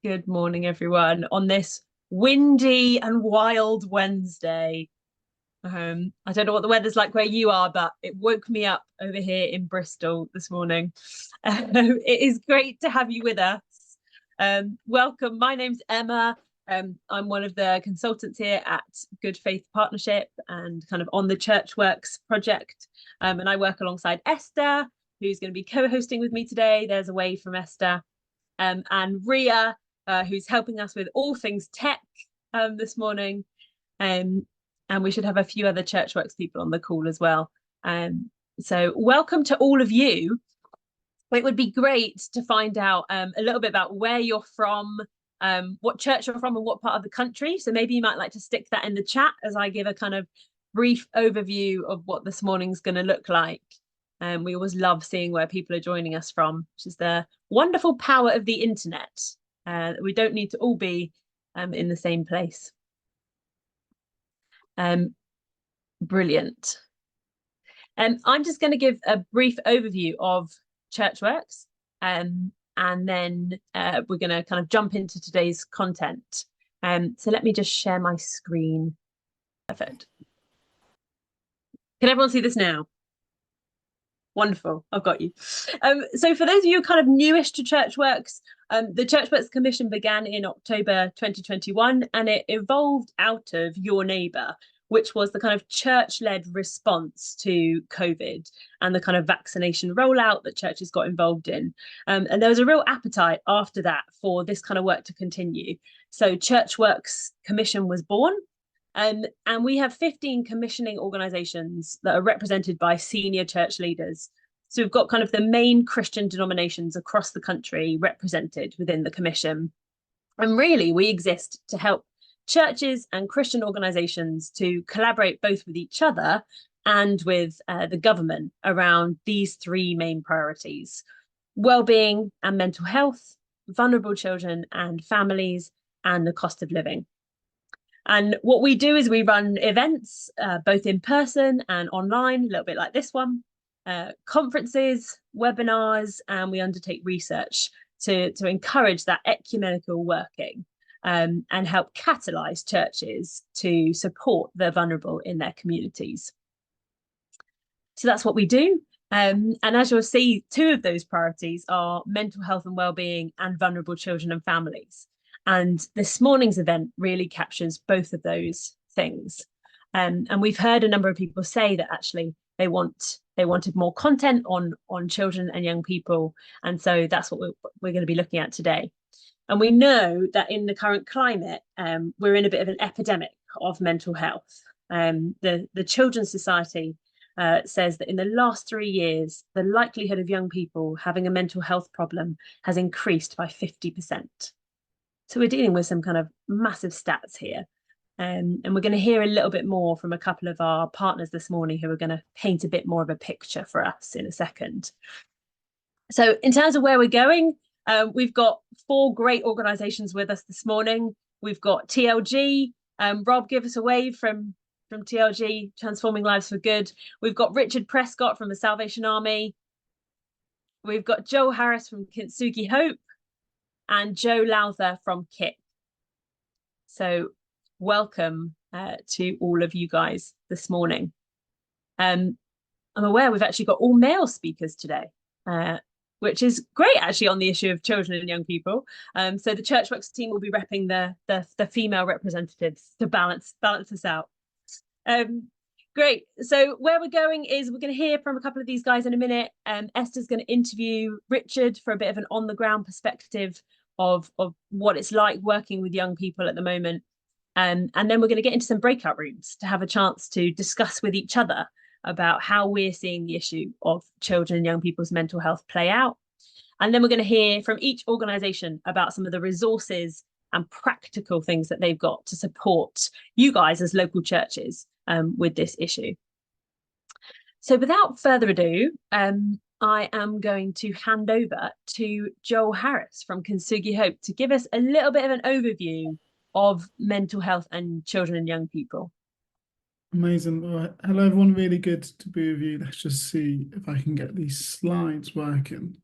Good morning, everyone, on this windy and wild Wednesday. I don't know what the weather's like where you are, but it woke me up over here in Bristol this morning. It is great to have you with us. Welcome. My name's Emma. I'm one of the consultants here at Good Faith Partnership and kind of on the ChurchWorks project. And I work alongside Esther, who's going to be co-hosting with me today. There's a wave from Esther. And Ria, who's helping us with all things tech this morning. And we should have a few other ChurchWorks people on the call as well. So welcome to all of you. It would be great to find out a little bit about where you're from, what church you're from and what part of the country. So maybe you might like to stick that in the chat as I give a kind of brief overview of what this morning's going to look like. We always love seeing where people are joining us from, which is the wonderful power of the internet. We don't need to all be in the same place. Brilliant. I'm just going to give a brief overview of ChurchWorks, and then we're going to kind of jump into today's content. So let me just share my screen. Perfect. Can everyone see this now? Wonderful, I've got you. So for those of you kind of newish to ChurchWorks, the ChurchWorks Commission began in October 2021, and it evolved out of Your Neighbour, which was the kind of church-led response to COVID and the kind of vaccination rollout that churches got involved in. And there was a real appetite after that for this kind of work to continue. So ChurchWorks Commission was born. And we have 15 commissioning organisations that are represented by senior church leaders. So we've got kind of the main Christian denominations across the country represented within the commission. And really, we exist to help churches and Christian organisations to collaborate both with each other and with the government around these three main priorities: well-being and mental health, vulnerable children and families, and the cost of living. And what we do is we run events, both in person and online, a little bit like this one, conferences, webinars, and we undertake research to encourage that ecumenical working and help catalyse churches to support the vulnerable in their communities. So that's what we do. And as you'll see, two of those priorities are mental health and wellbeing and vulnerable children and families. And this morning's event really captures both of those things. And we've heard a number of people say that actually they wanted more content on children and young people. And so that's what we're going to be looking at today. And we know that in the current climate, we're in a bit of an epidemic of mental health. The Children's Society says that in the last 3 years, the likelihood of young people having a mental health problem has increased by 50%. So we're dealing with some kind of massive stats here. And we're going to hear a little bit more from a couple of our partners this morning who are going to paint a bit more of a picture for us in a second. So in terms of where we're going, we've got 4 great organisations with us this morning. We've got TLG. Rob, give us a wave from TLG, Transforming Lives for Good. We've got Richard Prescott from the Salvation Army. We've got Joel Harris from Kintsugi Hope, and Joe Lowther from KIP. So welcome to all of you guys this morning. I'm aware we've actually got all male speakers today, which is great actually on the issue of children and young people. So the ChurchWorks team will be repping the female representatives to balance us out. Great. So where we're going is we're going to hear from a couple of these guys in a minute. Esther's going to interview Richard for a bit of an on-the-ground perspective of what it's like working with young people at the moment. And then we're going to get into some breakout rooms to have a chance to discuss with each other about how we're seeing the issue of children and young people's mental health play out. And then we're going to hear from each organisation about some of the resources and practical things that they've got to support you guys as local churches with this issue. So without further ado, I am going to hand over to Joel Harris from Kintsugi Hope to give us a little bit of an overview of mental health and children and young people. Amazing. All right. Hello, everyone. Really good to be with you. Let's just see if I can get these slides working.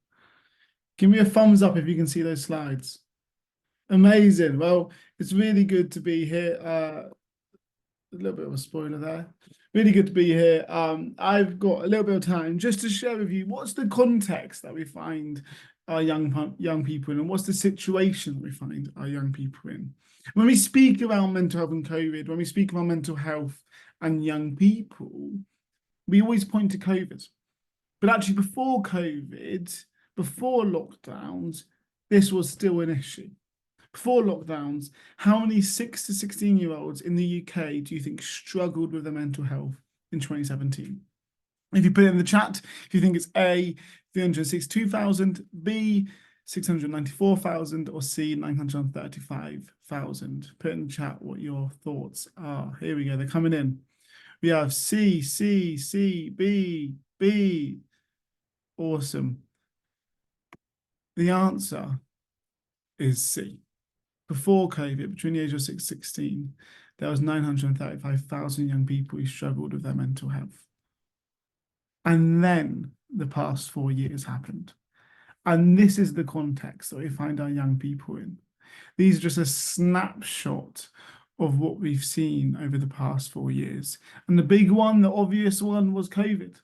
Give me a thumbs up if you can see those slides. Amazing. Well, it's really good to be here. A little bit of a spoiler there. Really good to be here. I've got a little bit of time just to share with you what's the context that we find our young people in, and what's the situation we find our young people in. When we speak around mental health and COVID, when we speak about mental health and young people, we always point to COVID. But actually, before COVID, before lockdowns, this was still an issue. Before lockdowns, how many 6 to 16-year-olds in the UK do you think struggled with their mental health in 2017? If you put it in the chat, if you think it's A, 362,000, B, 694,000, or C, 935,000. Put in the chat what your thoughts are. Here we go, they're coming in. We have C, C, C, B, B. Awesome. The answer is C. Before COVID, between the age of 6 and 16, there was 935,000 young people who struggled with their mental health. And then the past 4 years happened. And this is the context that we find our young people in. These are just a snapshot of what we've seen over the past 4 years. And the big one, the obvious one, was COVID.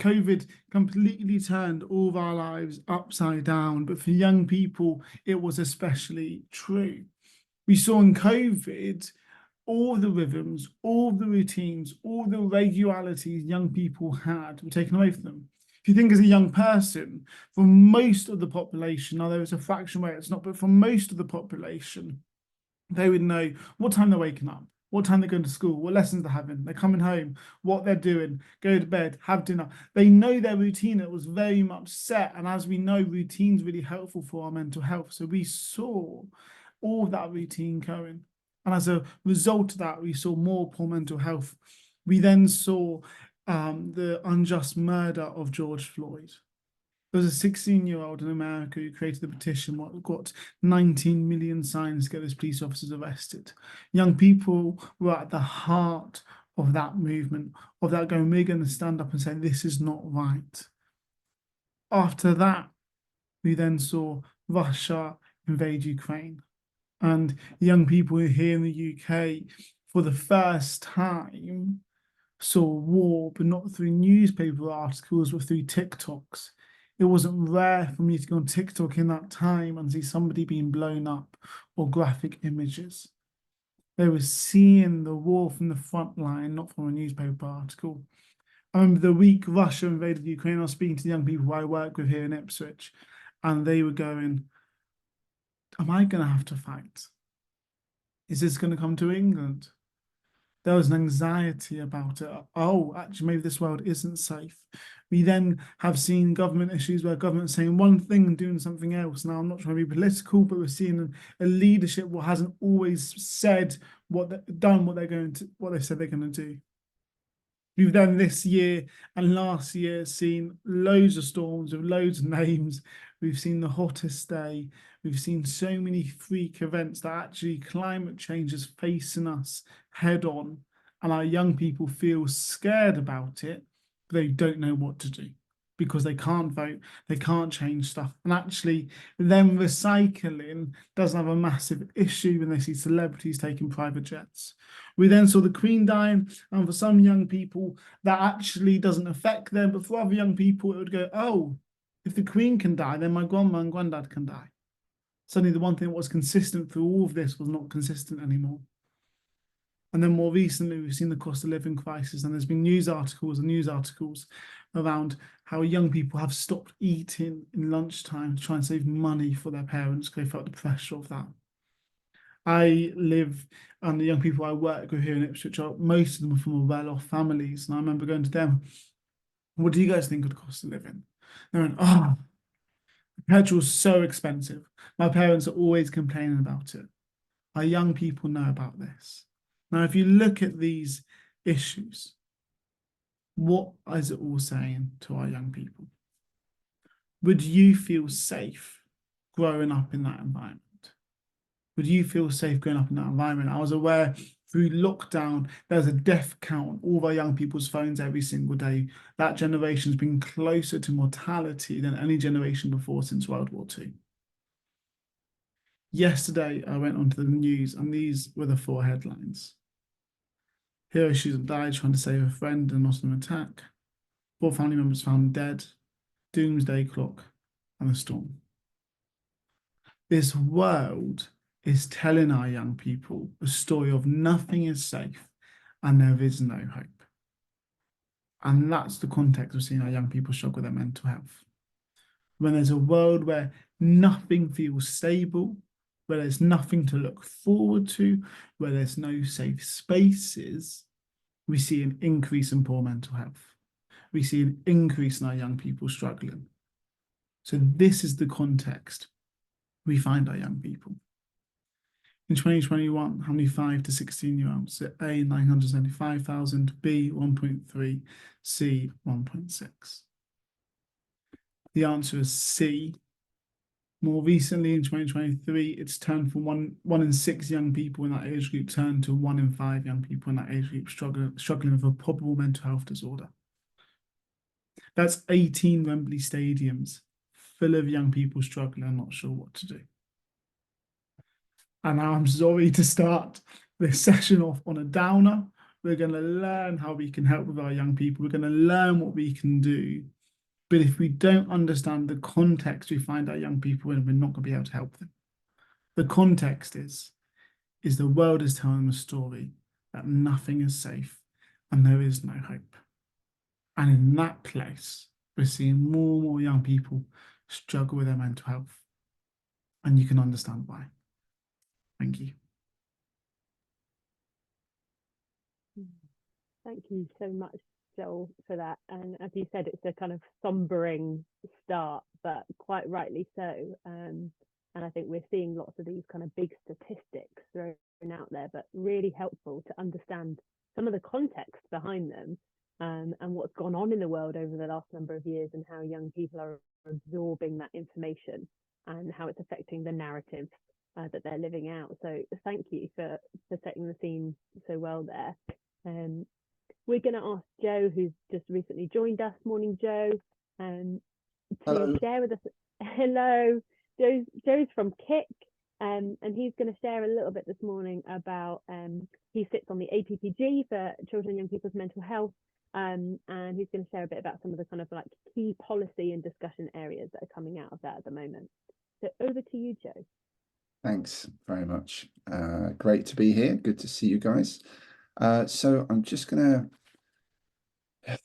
COVID completely turned all of our lives upside down, but for young people, it was especially true. We saw in COVID all the rhythms, all the routines, all the regularities young people had were taken away from them. If you think as a young person, for most of the population, now there is a fraction where it's not, but for most of the population, they would know what time they're waking up, what time they're going to school, what lessons they're having, they're coming home, what they're doing, go to bed, have dinner. They know their routine. It was very much set. And as we know, routine's really helpful for our mental health. So we saw all of that routine going. And as a result of that, we saw more poor mental health. We then saw the unjust murder of George Floyd. There was a 16-year-old in America who created a petition, what got 19 million signs to get those police officers arrested. Young people were at the heart of that movement, of that going, we're going to stand up and say, this is not right. After that, we then saw Russia invade Ukraine. And young people here in the UK, for the first time, saw war, but not through newspaper articles, but through TikToks. It wasn't rare for me to go on TikTok in that time and see somebody being blown up or graphic images. They were seeing the war from the front line, not from a newspaper article. I remember the week Russia invaded Ukraine, I was speaking to the young people I work with here in Ipswich, and they were going, am I going to have to fight? Is this going to come to England? There was an anxiety about it. Oh, actually, maybe this world isn't safe. We then have seen government issues where government's saying one thing and doing something else. Now, I'm not trying to be political, but we're seeing a leadership what hasn't always said done what they said they're going to do. We've then this year and last year seen loads of storms with loads of names. We've seen the hottest day. We've seen so many freak events that actually climate change is facing us head on, and our young people feel scared about it, but they don't know what to do because they can't vote, they can't change stuff. And actually, them recycling doesn't have a massive issue when they see celebrities taking private jets. We then saw the Queen dying, and for some young people, that actually doesn't affect them. But for other young people, it would go, oh, if the Queen can die, then my grandma and granddad can die. Suddenly, the one thing that was consistent through all of this was not consistent anymore. And then more recently, we've seen the cost of living crisis, and there's been news articles around how young people have stopped eating in lunchtime to try and save money for their parents because they felt the pressure of that. I live, and the young people I work with here in Ipswich, most of them are from well-off families. And I remember going to them, what do you guys think of the cost of living? They went, oh, petrol's so expensive. My parents are always complaining about it. Our young people know about this. Now, if you look at these issues, what is it all saying to our young people? Would you feel safe growing up in that environment? Would you feel safe growing up in that environment? I was aware through lockdown, there's a death count on all of our young people's phones every single day. That generation's been closer to mortality than any generation before since World War II. Yesterday, I went onto the news and these were the 4 headlines. Hero student died trying to save a friend in an Muslim attack. 4 family members found dead. Doomsday clock and the storm. This world is telling our young people a story of nothing is safe and there is no hope. And that's the context of seeing our young people struggle with their mental health. When there's a world where nothing feels stable, where there's nothing to look forward to, where there's no safe spaces, we see an increase in poor mental health. We see an increase in our young people struggling. So this is the context we find our young people. In 2021, how many 5 to 16-year-olds? So A, 975,000, B, 1.3, C, 1.6. The answer is C. More recently, in 2023, it's turned from one in 6 young people in that age group turned to 1 in 5 young people in that age group struggling with a probable mental health disorder. That's 18 Wembley stadiums full of young people struggling and not sure what to do. And I'm sorry to start this session off on a downer. We're going to learn how we can help with our young people. We're going to learn what we can do. But if we don't understand the context we find our young people in, we're not going to be able to help them. The context is the world is telling them a story that nothing is safe and there is no hope. And in that place, we're seeing more and more young people struggle with their mental health. And you can understand why. Thank you. Thank you so much, Joel, for that. And as you said, it's a kind of sombering start, but quite rightly so. And I think we're seeing lots of these kind of big statistics thrown out there, but really helpful to understand some of the context behind them, and what's gone on in the world over the last number of years, and how young people are absorbing that information and how it's affecting the narrative that they're living out. So thank you for setting the scene so well there. We're going to ask Joe, who's just recently joined us. Morning, Joe, to Hello. share with us. Hello, Joe's from Kick, and he's going to share a little bit this morning about. He sits on the APPG for Children and Young People's Mental Health, and he's going to share a bit about some of the kind of like key policy and discussion areas that are coming out of that at the moment. So over to you, Joe. Thanks very much. Great to be here. Good to see you guys. So I'm just going to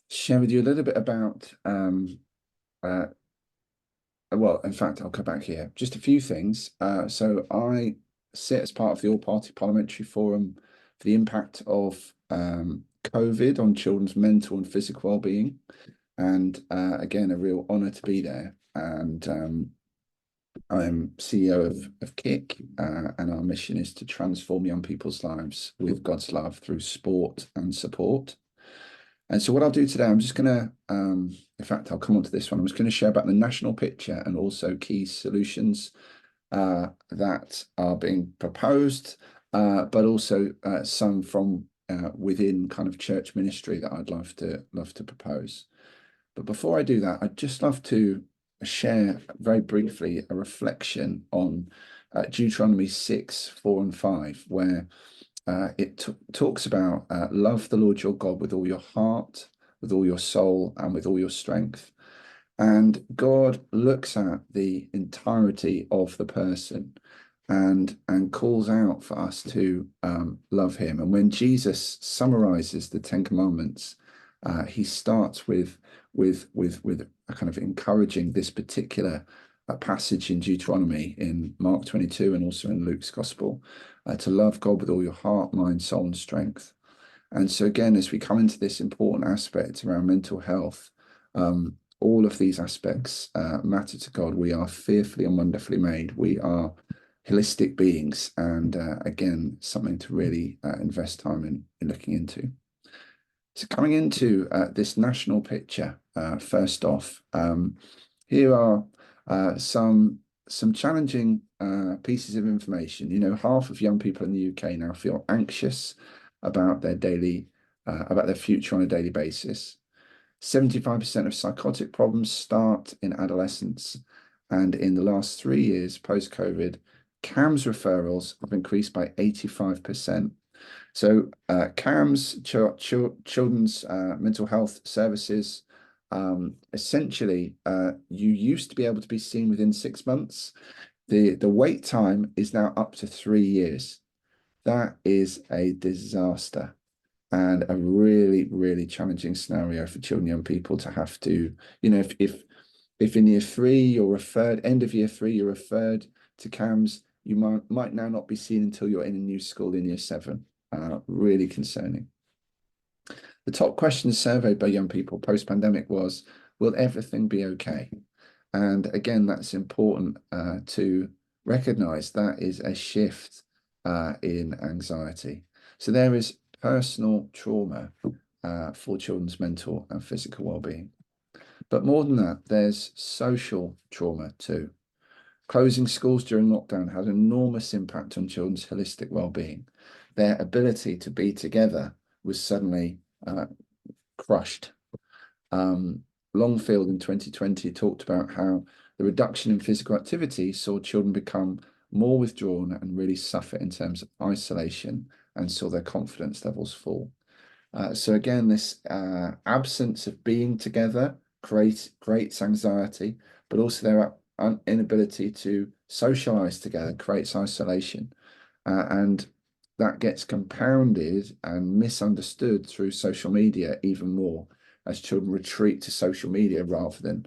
share with you a little bit about, well, in fact, I'll come back here. Just a few things. So I sit as part of the All-Party Parliamentary Forum for the impact of COVID on children's mental and physical well-being. And again, a real honour to be there. And I'm CEO of Kick, and our mission is to transform young people's lives with God's love through sport and support. And so what I'll do today, I'm just going to, in fact, I'll come on to this one. I'm just going to share about the national picture and also key solutions that are being proposed, but also some from within kind of church ministry that I'd love to propose. But before I do that, I'd just love to share very briefly a reflection on Deuteronomy 6, 4 and 5, where it talks about love the Lord your God with all your heart, with all your soul, and with all your strength. And God looks at the entirety of the person and calls out for us to love him. And when Jesus summarizes the Ten Commandments, he starts with a kind of encouraging this particular passage in Deuteronomy in Mark 22 and also in Luke's Gospel, to love God with all your heart, mind, soul, and strength. And so again, as we come into this important aspect around mental health, all of these aspects matter to God. We are fearfully and wonderfully made. We are holistic beings, and again, something to really invest time in looking into. So coming into this national picture, first off, here are some challenging pieces of information. You know, half of young people in the UK now feel anxious about their future on a daily basis. 75% of psychotic problems start in adolescence, and in the last 3 years post-COVID, CAMS referrals have increased by 85%. So CAMS, Children's Mental Health Services, essentially, you used to be able to be seen within 6 months. The wait time is now up to 3 years. That is a disaster and a really, really challenging scenario for children and young people to have to, you know, if in year 3 you're referred, end of year 3 you're referred to CAMS, you might now not be seen until you're in a new school in year 7. Really concerning. The top questions surveyed by young people post-pandemic was, will everything be okay? And again, that's important to recognize that is a shift in anxiety. So there is personal trauma for children's mental and physical well-being. But more than that, there's social trauma too. Closing schools during lockdown had an enormous impact on children's holistic well-being. Their ability to be together was suddenly crushed. Longfield in 2020 talked about how the reduction in physical activity saw children become more withdrawn and really suffer in terms of isolation and saw their confidence levels fall. So again, this absence of being together creates anxiety, but also their inability to socialize together creates isolation. And that gets compounded and misunderstood through social media even more as children retreat to social media rather than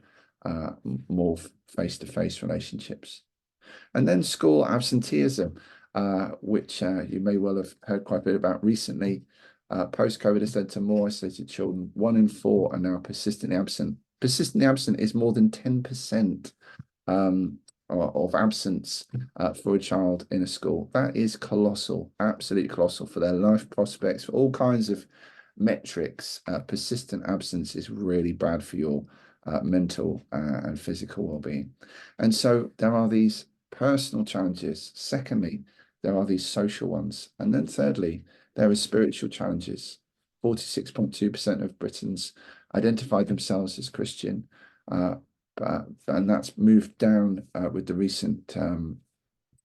more face-to-face relationships. And then school absenteeism, which you may well have heard quite a bit about recently. Post-COVID has led to more isolated children. 1 in 4 are now persistently absent. Persistently absent is more than 10% of absence for a child in a school. That is colossal, absolutely colossal for their life prospects, for all kinds of metrics. Persistent absence is really bad for your mental and physical well-being. And so there are these personal challenges. Secondly, there are these social ones. And then thirdly, there are spiritual challenges. 46.2% of Britons identified themselves as Christian, and that's moved down with the recent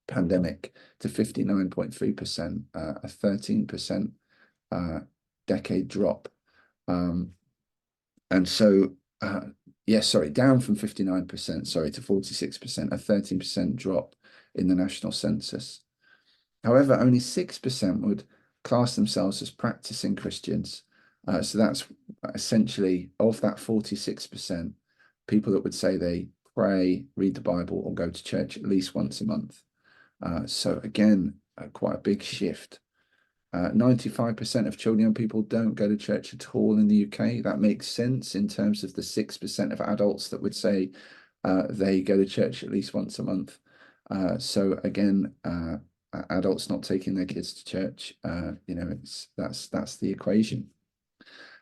pandemic to 59.3%, a 13% decade drop. And so, yes, sorry, down from 59%, sorry, to 46%, a 13% drop in the national census. However, only 6% would class themselves as practicing Christians. So that's essentially, of that 46%, people that would say they pray, read the Bible, or go to church at least once a month. So again, quite a big shift. 95% of children and young people don't go to church at all in the UK. That makes sense in terms of the 6% of adults that would say they go to church at least once a month. So again, adults not taking their kids to church, you know, that's the equation.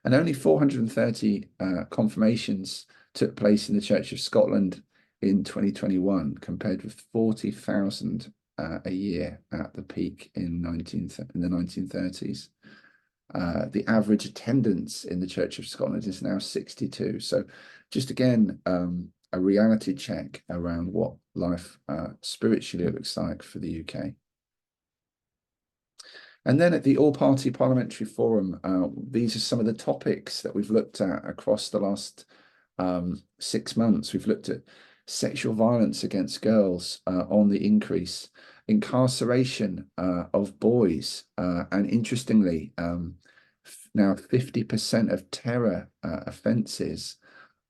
And only 430 confirmations took place in the Church of Scotland in 2021, compared with 40,000 a year at the peak in the 1930s. The average attendance in the Church of Scotland is now 62. So just again, a reality check around what life spiritually looks like for the UK. And then at the All-Party Parliamentary Forum, these are some of the topics that we've looked at across the last 6 months. We've looked at sexual violence against girls on the increase, incarceration of boys, and interestingly, now 50% of terror offences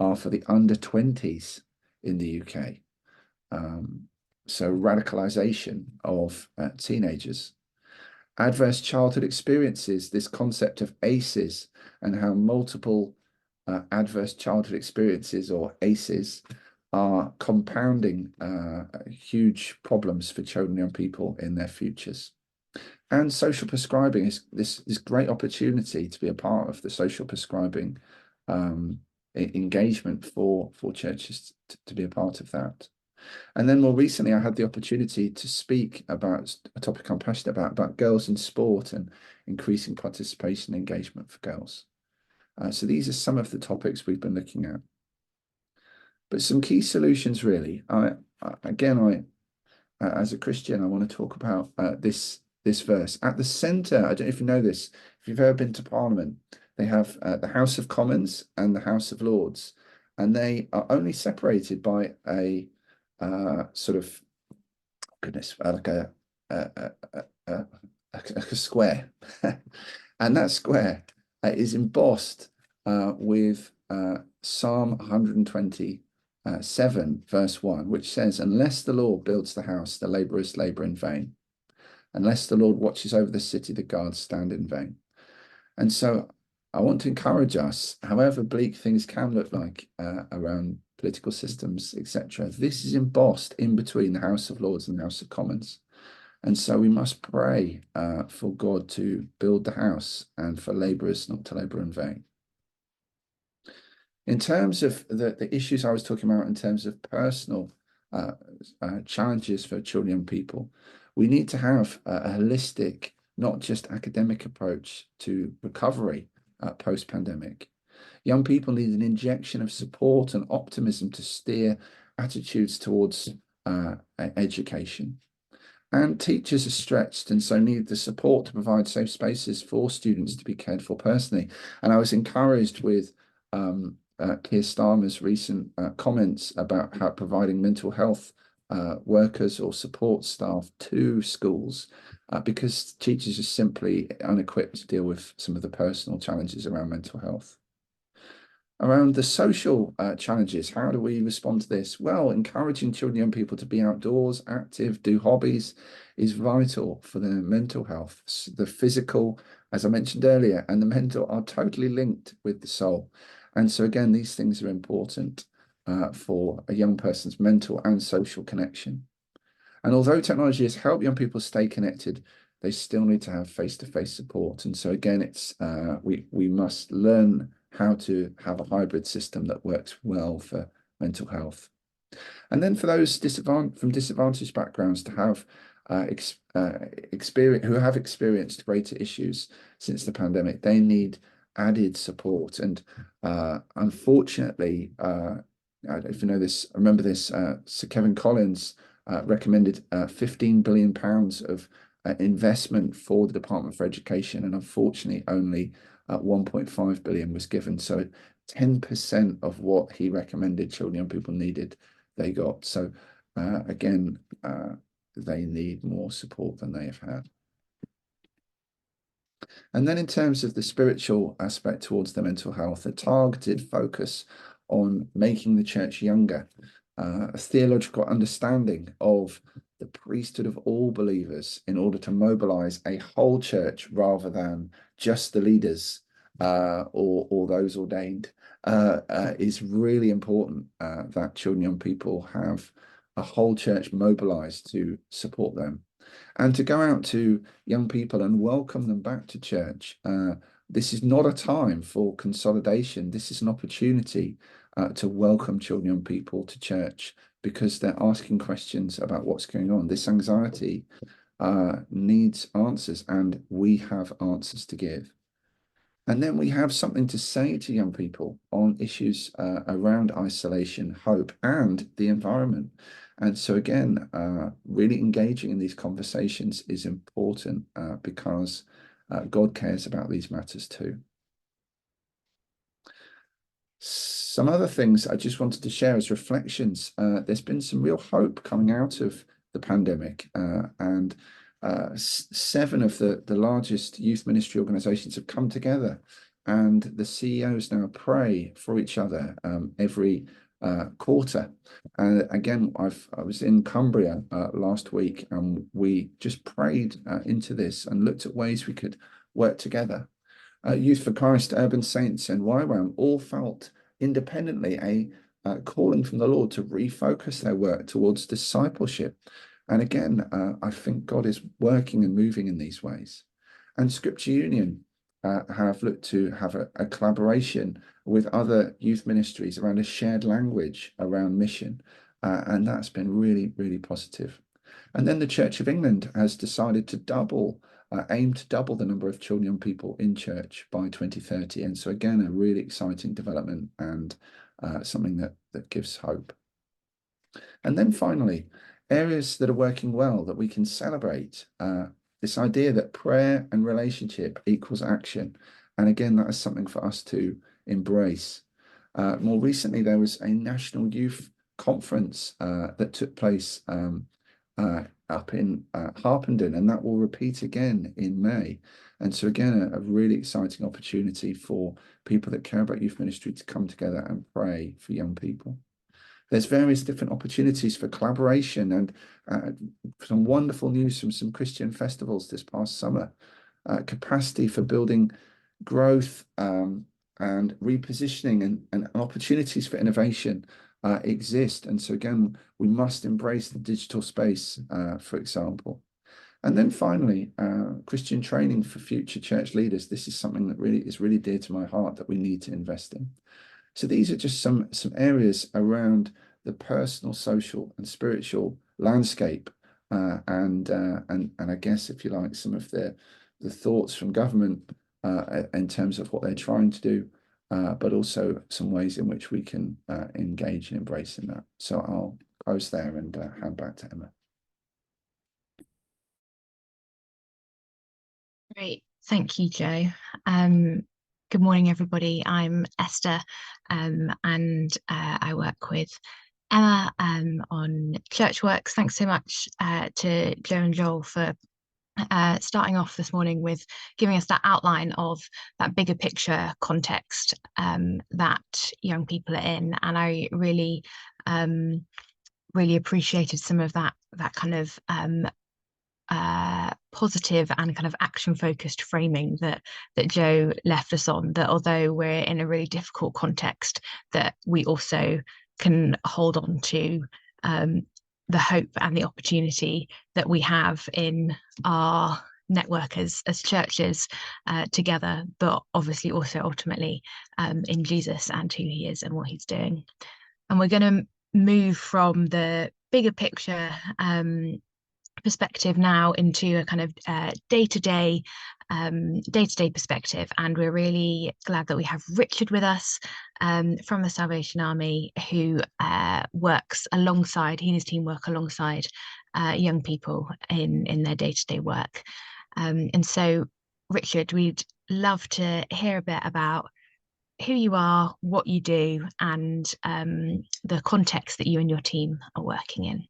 are for the under 20s in the UK. So radicalisation of teenagers. Adverse childhood experiences, this concept of ACEs and how multiple adverse childhood experiences, or ACEs, are compounding huge problems for children and young people in their futures. And social prescribing is this great opportunity to be a part of the social prescribing engagement for churches to be a part of that. And then more recently, I had the opportunity to speak about a topic I'm passionate about girls in sport and increasing participation and engagement for girls. So these are some of the topics we've been looking at. But some key solutions, really. I as a Christian, I want to talk about this verse. At the centre, I don't know if you know this, if you've ever been to Parliament, they have the House of Commons and the House of Lords, and they are only separated by a sort of, goodness, like a square. And that square is embossed with Psalm 127, verse 1, which says, unless the Lord builds the house, the labourers labour in vain. Unless the Lord watches over the city, the guards stand in vain. And so I want to encourage us, however bleak things can look like around political systems, etc., this is embossed in between the House of Lords and the House of Commons. And so we must pray for God to build the house and for labourers not to labour in vain. In terms of the issues I was talking about in terms of personal challenges for children and young people, we need to have a holistic, not just academic approach to recovery post-pandemic. Young people need an injection of support and optimism to steer attitudes towards education. And teachers are stretched and so need the support to provide safe spaces for students to be cared for personally. And I was encouraged with Keir Starmer's recent comments about how providing mental health workers or support staff to schools because teachers are simply unequipped to deal with some of the personal challenges around mental health. Around the social challenges, how do we respond to this? Well, encouraging children and young people to be outdoors, active, do hobbies is vital for their mental health. The physical, as I mentioned earlier, and the mental are totally linked with the soul. And so again, these things are important for a young person's mental and social connection. And although technology has helped young people stay connected, they still need to have face-to-face support. And so again, it's we must learn how to have a hybrid system that works well for mental health. And then for those from disadvantaged backgrounds to have experience, who have experienced greater issues since the pandemic, they need added support. And unfortunately, I don't know if you know this, remember this, Sir Kevin Collins recommended £15 billion of investment for the Department for Education, and unfortunately only 1.5 billion was given. So 10% of what he recommended children and young people needed, they got. So again, they need more support than they have had. And then in terms of the spiritual aspect towards their mental health, a targeted focus on making the church younger, a theological understanding of the priesthood of all believers in order to mobilize a whole church rather than just the leaders or those ordained is really important, that children and young people have a whole church mobilized to support them. And to go out to young people and welcome them back to church. This is not a time for consolidation. This is an opportunity to welcome children and young people to church because they're asking questions about what's going on. This anxiety needs answers, and we have answers to give. And then we have something to say to young people on issues around isolation, hope, and the environment. And so again, really engaging in these conversations is important because God cares about these matters too. Some other things I just wanted to share as reflections. There's been some real hope coming out of the pandemic, and 7 of the largest youth ministry organizations have come together, and the CEOs now pray for each other every quarter. And again, I was in Cumbria last week, and we just prayed into this and looked at ways we could work together. Youth for Christ, Urban Saints, and YWAM all felt independently a calling from the Lord to refocus their work towards discipleship. And again, I think God is working and moving in these ways. And Scripture Union have looked to have a collaboration with other youth ministries around a shared language around mission. And that's been really, really positive. And then the Church of England has decided to aim to double the number of children and young people in church by 2030. And so again, a really exciting development and something that gives hope. And then finally, areas that are working well that we can celebrate. This idea that prayer and relationship equals action. And again, that is something for us to embrace. More recently, there was a national youth conference that took place up in Harpenden, and that will repeat again in May. And so again, a really exciting opportunity for people that care about youth ministry to come together and pray for young people. There's various different opportunities for collaboration and some wonderful news from some Christian festivals this past summer. Capacity for building growth and repositioning and opportunities for innovation exist. And so again, we must embrace the digital space, for example. And then finally, Christian training for future church leaders. This is something that is really dear to my heart that we need to invest in. So these are just some areas around the personal, social, and spiritual landscape, and I guess, if you like, some of the thoughts from government in terms of what they're trying to do, but also some ways in which we can engage in embracing that. So I'll close there and hand back to Emma. Great, thank you, Joe. Good morning, everybody. I'm Esther, and I work with Emma on ChurchWorks. Thanks so much to Joe and Joel for starting off this morning with giving us that outline of that bigger picture context that young people are in. And I really, really appreciated some of that kind of positive and kind of action focused framing that Joe left us on, that although we're in a really difficult context, that we also can hold on to the hope and the opportunity that we have in our network as churches together, but obviously also ultimately in Jesus and who he is and what he's doing. And we're going to move from the bigger picture perspective now into a kind of day-to-day perspective, and we're really glad that we have Richard with us from the Salvation Army, who works alongside, he and his team work alongside young people in their day-to-day work. And so Richard, we'd love to hear a bit about who you are, what you do, and the context that you and your team are working in.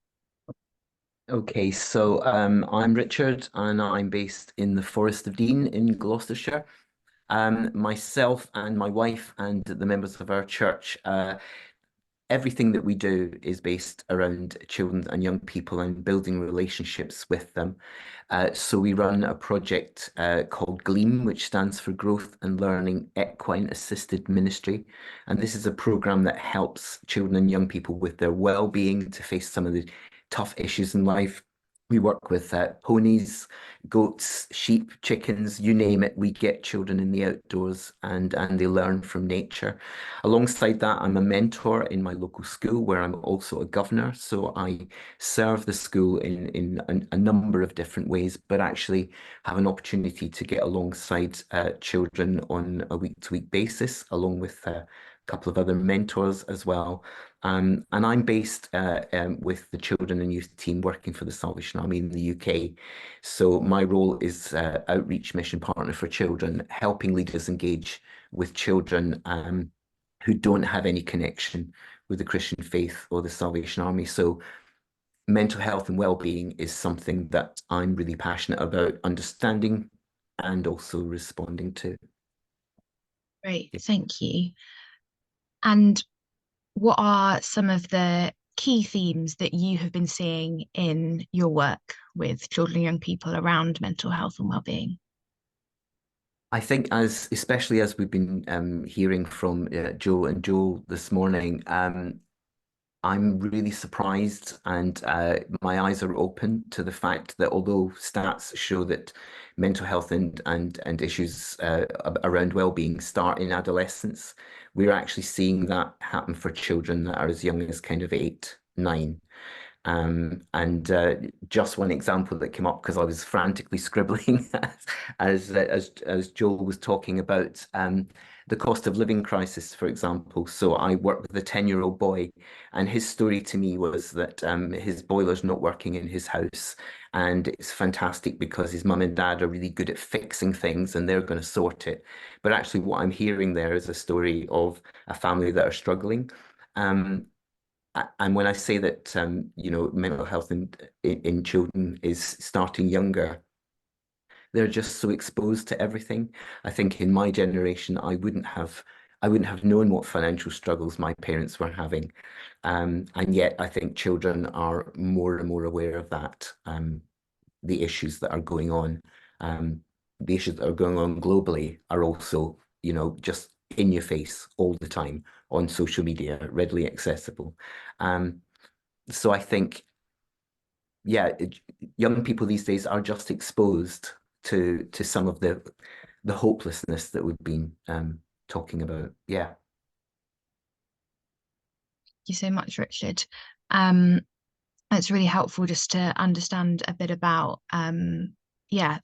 Okay, so I'm Richard and I'm based in the Forest of Dean in Gloucestershire. Myself and my wife and the members of our church, everything that we do is based around children and young people and building relationships with them. So we run a project called GLEAM, which stands for Growth and Learning Equine Assisted Ministry. And this is a program that helps children and young people with their well-being to face some of the tough issues in life. We work with ponies, goats, sheep, chickens, you name it. We get children in the outdoors and they learn from nature. Alongside that, I'm a mentor in my local school where I'm also a governor. So I serve the school in a number of different ways, but actually have an opportunity to get alongside children on a week-to-week basis, along with a couple of other mentors as well. And I'm based with the children and youth team working for the Salvation Army in the UK. So my role is outreach mission partner for children, helping leaders engage with children who don't have any connection with the Christian faith or the Salvation Army. So mental health and well-being is something that I'm really passionate about understanding and also responding to. Great, thank you. And what are some of the key themes that you have been seeing in your work with children and young people around mental health and well-being? I think especially as we've been hearing from Joe and Joel this morning, I'm really surprised and my eyes are open to the fact that although stats show that mental health and issues around well-being start in adolescence, we're actually seeing that happen for children that are as young as kind of 8, 9. Just one example that came up, because I was frantically scribbling as Joel was talking about the cost of living crisis, for example. So I work with a 10-year-old boy, and his story to me was that his boiler's not working in his house. And it's fantastic because his mum and dad are really good at fixing things and they're going to sort it. But actually what I'm hearing there is a story of a family that are struggling. And when I say that, mental health in children is starting younger, they're just so exposed to everything. I think in my generation, I wouldn't have known what financial struggles my parents were having. And yet I think children are more and more aware of that, the issues that are going on. The issues that are going on globally are also, just in your face all the time on social media, readily accessible. So I think, yeah, young people these days are just exposed to some of the hopelessness that we've been talking about. Yeah. Thank you so much, Richard. It's really helpful just to understand a bit about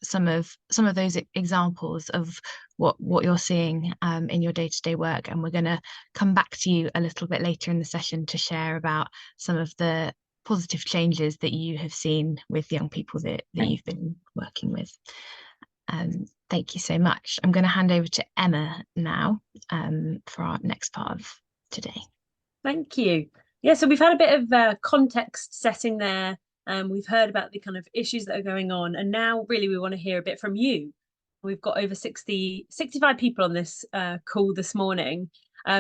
some of those examples of what you're seeing in your day-to-day work, and we're going to come back to you a little bit later in the session to share about some of the positive changes that you have seen with young people that you've been working with. Thank you so much. I'm going to hand over to Emma now for our next part of today. Thank you. Yeah, so we've had a bit of context setting there. We've heard about the kind of issues that are going on, and now really we want to hear a bit from you. We've got over 65 people on this call this morning.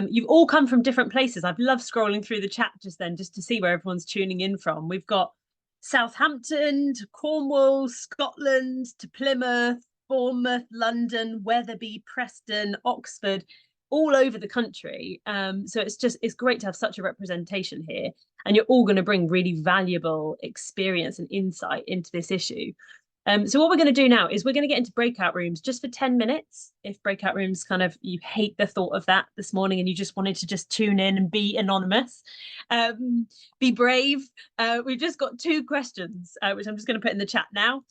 You've all come from different places. I've loved scrolling through the chat just then, just to see where everyone's tuning in from. We've got Southampton to Cornwall, Scotland to Plymouth, Bournemouth, London, Wetherby, Preston, Oxford, all over the country. So it's great to have such a representation here, and you're all going to bring really valuable experience and insight into this issue. So what we're going to do now is we're going to get into breakout rooms just for 10 minutes. If breakout rooms you hate the thought of that this morning and you just wanted to just tune in and be anonymous, be brave. We've just got 2 questions, which I'm just going to put in the chat now.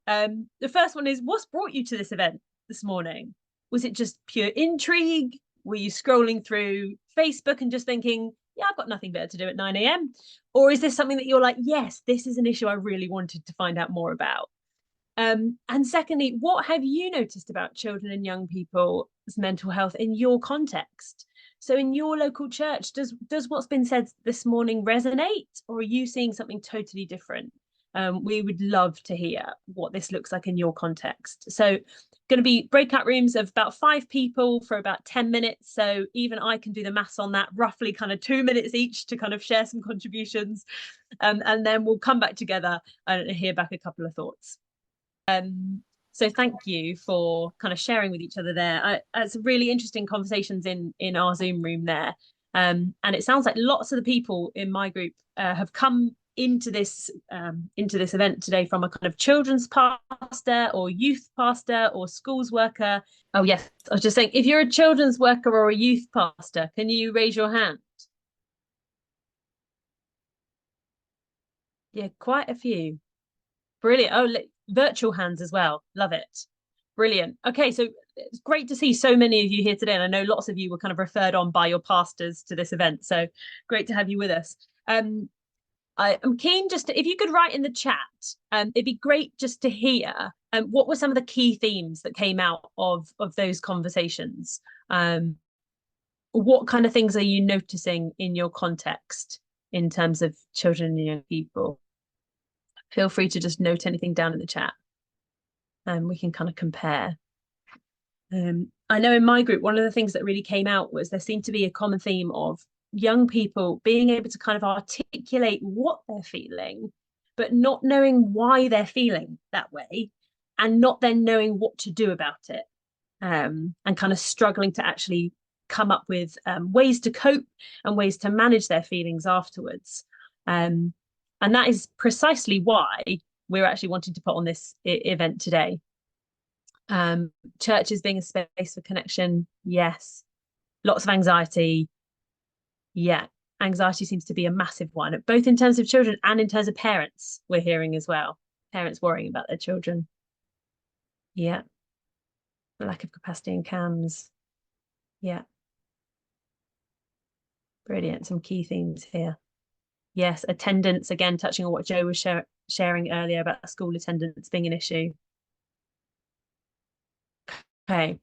The first one is, what's brought you to this event this morning? Was it just pure intrigue? Were you scrolling through Facebook and just thinking, yeah, I've got nothing better to do at 9 a.m? Or is this something that you're like, yes, this is an issue I really wanted to find out more about? And secondly, what have you noticed about children and young people's mental health in your context? So in your local church, does what's been said this morning resonate, or are you seeing something totally different? We would love to hear what this looks like in your context. So going to be breakout rooms of about 5 people for about 10 minutes. So even I can do the maths on that, roughly kind of 2 minutes each to kind of share some contributions. And then we'll come back together and hear back a couple of thoughts. So thank you for kind of sharing with each other there. It's really interesting conversations in our Zoom room there. And it sounds like lots of the people in my group have come into this event today from a kind of children's pastor or youth pastor or schools worker. Oh yes, I was just saying, if you're a children's worker or a youth pastor, can you raise your hand? Yeah, quite a few. Brilliant. Oh, virtual hands as well. Love it. Brilliant. Okay, so it's great to see so many of you here today, and I know lots of you were kind of referred on by your pastors to this event, so great to have you with us. I'm keen just to, if you could write in the chat, it'd be great just to hear what were some of the key themes that came out of those conversations. What kind of things are you noticing in your context in terms of children and young people? Feel free to just note anything down in the chat and we can kind of compare. I know in my group, one of the things that really came out was there seemed to be a common theme of young people being able to kind of articulate what they're feeling, but not knowing why they're feeling that way, and not then knowing what to do about it, and kind of struggling to actually come up with ways to cope and ways to manage their feelings afterwards. And that is precisely why we're actually wanting to put on this event today. Churches being a space for connection, yes. Lots of anxiety, yeah. anxiety seems to be a massive one, both in terms of children and in terms of parents, we're hearing as well. Parents worrying about their children. Yeah. Lack of capacity in CAMS. Yeah. Brilliant. Some key themes here. Yes, attendance, again, touching on what Joe was sharing earlier about school attendance being an issue. Okay.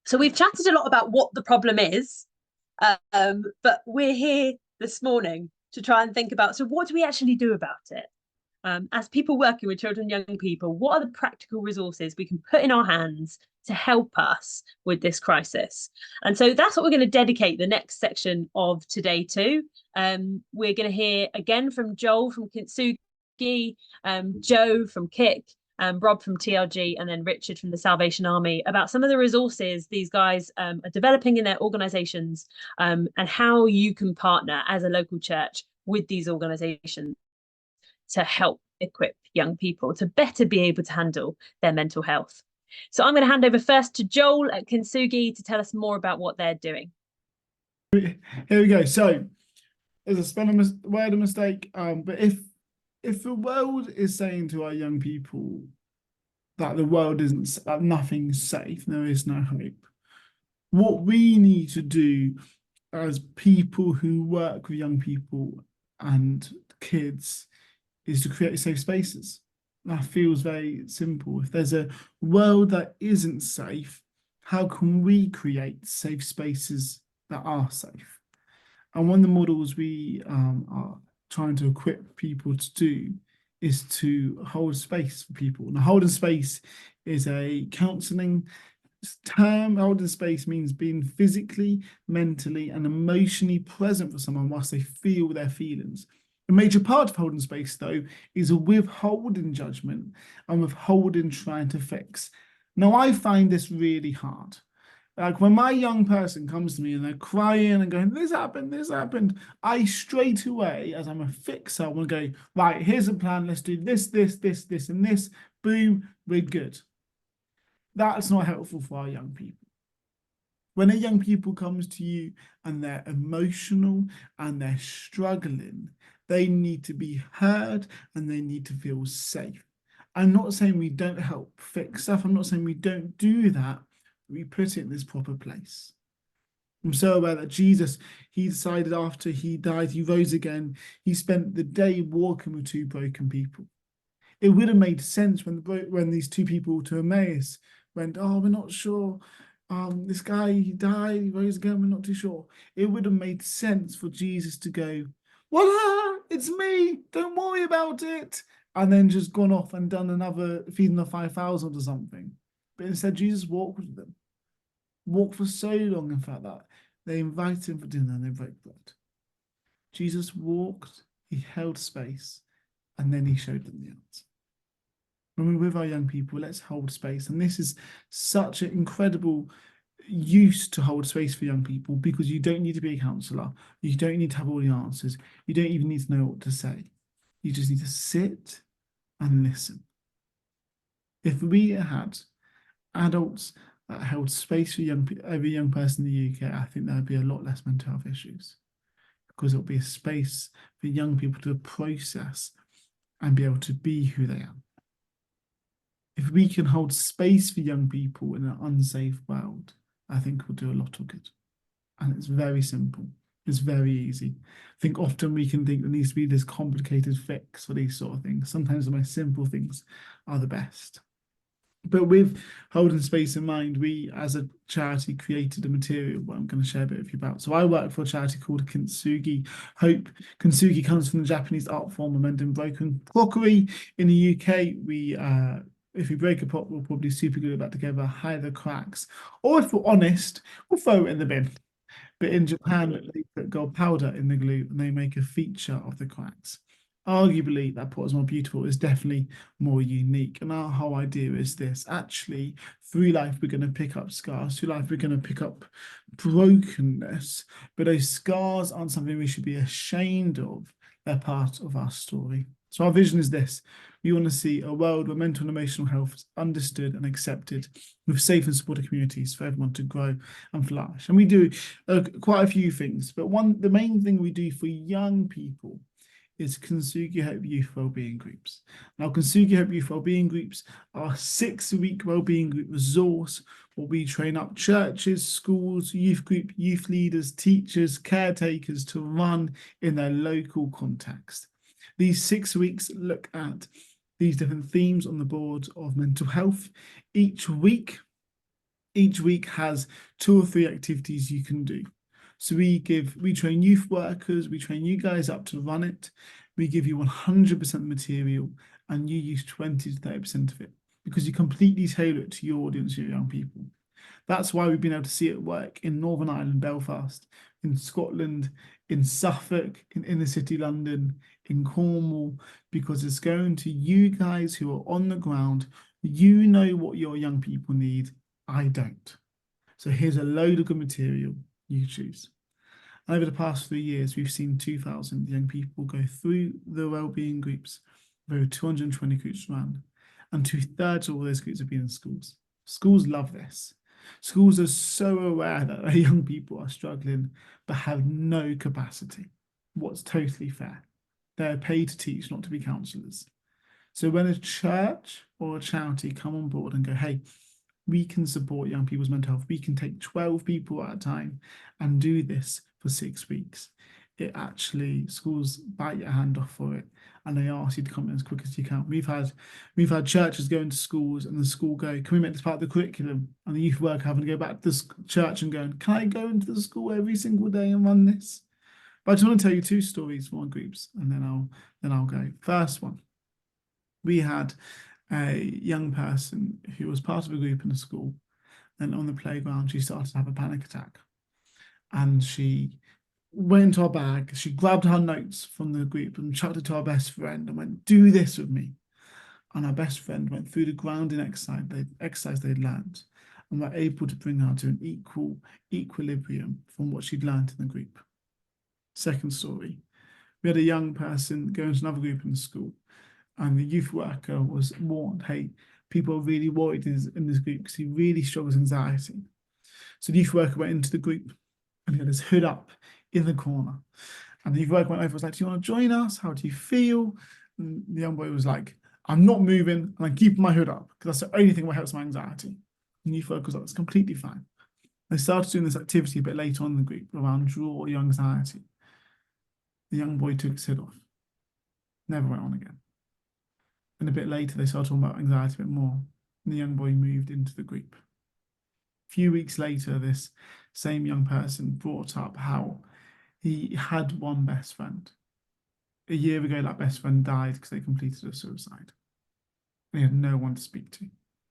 So we've chatted a lot about what the problem is, but we're here this morning to try and think about, so what do we actually do about it? As people working with children and young people, what are the practical resources we can put in our hands to help us with this crisis? And so that's what we're going to dedicate the next section of today to. We're going to hear again from Joel from Kintsugi, Joe from Kick, Rob from TRG, and then Richard from the Salvation Army about some of the resources these guys are developing in their organisations, and how you can partner as a local church with these organisations to help equip young people to better be able to handle their mental health. So I'm going to hand over first to Joel at Kintsugi to tell us more about what they're doing. Here we go. So there's a spelling word mistake, but if the world is saying to our young people that the world isn't, that nothing's safe, there is no hope, what we need to do as people who work with young people and kids is to create safe spaces. That feels very simple. If there's a world that isn't safe, how can we create safe spaces that are safe? And one of the models we are trying to equip people to do is to hold space for people. And holding space is a counselling term. Holding space means being physically, mentally, and emotionally present for someone whilst they feel their feelings. A major part of holding space, though, is withholding judgment and withholding trying to fix. Now, I find this really hard. Like when my young person comes to me and they're crying and going, this happened, I straight away, as I'm a fixer, will go, right, here's a plan, let's do this, and this, boom, we're good. That's not helpful for our young people. When a young people comes to you and they're emotional and they're struggling, they need to be heard and they need to feel safe. I'm not saying we don't help fix stuff. I'm not saying we don't do that. We put it in this proper place. I'm so aware that Jesus, he decided after he died, he rose again. He spent the day walking with two broken people. It would have made sense when these two people to Emmaus went, oh, we're not sure. This guy, he died, he rose again, we're not too sure. It would have made sense for Jesus to go, voila, it's me, don't worry about it. And then just gone off and done another feeding the 5,000 or something. But instead, Jesus walked with them. Walked for so long, in fact, that they invited him for dinner and they broke bread. Jesus walked, he held space, and then he showed them the answer. When we're with our young people, let's hold space. And this is such an incredible use to hold space for young people, because you don't need to be a counsellor. You don't need to have all the answers. You don't even need to know what to say. You just need to sit and listen. If we had adults that held space for every young person in the UK, I think there would be a lot less mental health issues, because it will be a space for young people to process and be able to be who they are. If we can hold space for young people in an unsafe world, I think we'll do a lot of good. And it's very simple. It's very easy. I think often we can think there needs to be this complicated fix for these sort of things. Sometimes the most simple things are the best. But with holding space in mind, we as a charity created a material what I'm going to share a bit with you about. So I work for a charity called Kintsugi Hope. Kintsugi comes from the Japanese art form of mending broken crockery. In the UK, if we break a pot, we'll probably super glue it back together, hide the cracks. Or if we're honest, we'll throw it in the bin. But in Japan, they put gold powder in the glue and they make a feature of the cracks. Arguably, that pot is more beautiful, it's definitely more unique. And our whole idea is this. Actually, through life, we're going to pick up scars. Through life, we're going to pick up brokenness. But those scars aren't something we should be ashamed of. They're part of our story. So our vision is this. We want to see a world where mental and emotional health is understood and accepted, with safe and supportive communities for everyone to grow and flourish. And we do quite a few things, but the main thing we do for young people is Kintsugi Hope Youth Wellbeing Groups. Now, Kintsugi Hope Youth Wellbeing Groups are a 6-week wellbeing group resource where we train up churches, schools, youth group, youth leaders, teachers, caretakers to run in their local context. These 6 weeks look at these different themes on the board of mental health. Each week has 2 or 3 activities you can do. So we train youth workers, we train you guys up to run it. We give you 100% material and you use 20 to 30% of it because you completely tailor it to your audience, your young people. That's why we've been able to see it work in Northern Ireland, Belfast, in Scotland, in Suffolk, in inner city London, in Cornwall, because it's going to you guys who are on the ground. You know what your young people need. I don't. So here's a load of good material. You choose. Over the past 3 years, we've seen 2,000 young people go through the wellbeing groups, over 220 groups run, and 2/3 of all those groups have been in schools. Schools love this. Schools are so aware that their young people are struggling, but have no capacity. What's totally fair. They're paid to teach, not to be counsellors. So when a church or a charity come on board and go, hey, we can support young people's mental health. We can take 12 people at a time and do this for 6 weeks. It actually, schools bite your hand off for it and they ask you to come in as quick as you can. We've had churches go into schools and the school go, can we make this part of the curriculum? And the youth worker having to go back to the church and going, can I go into the school every single day and run this? But I just want to tell you 2 stories from our groups and then I'll go. First one, we had a young person who was part of a group in a school, and on the playground she started to have a panic attack and she went into our bag, she grabbed her notes from the group and chucked it to our best friend and went, do this with me. And our best friend went through the grounding exercise they'd learned and were able to bring her to an equilibrium from what she'd learned in the group. Second story, we had a young person go into another group in the school and the youth worker was warned, hey, people are really worried in this group because he really struggles with anxiety. So the youth worker went into the group and he had his hood up in the corner. And the youth worker went over and was like, do you want to join us? How do you feel? And the young boy was like, I'm not moving and I'm keeping my hood up because that's the only thing that helps my anxiety. And the youth worker was like, that's completely fine. They started doing this activity a bit later on in the group around draw your anxiety. The young boy took his hood off, never went on again. And a bit later, they started talking about anxiety a bit more. And the young boy moved into the group. A few weeks later, this same young person brought up how he had one best friend. A year ago, that best friend died because they completed a suicide. And he had no one to speak to.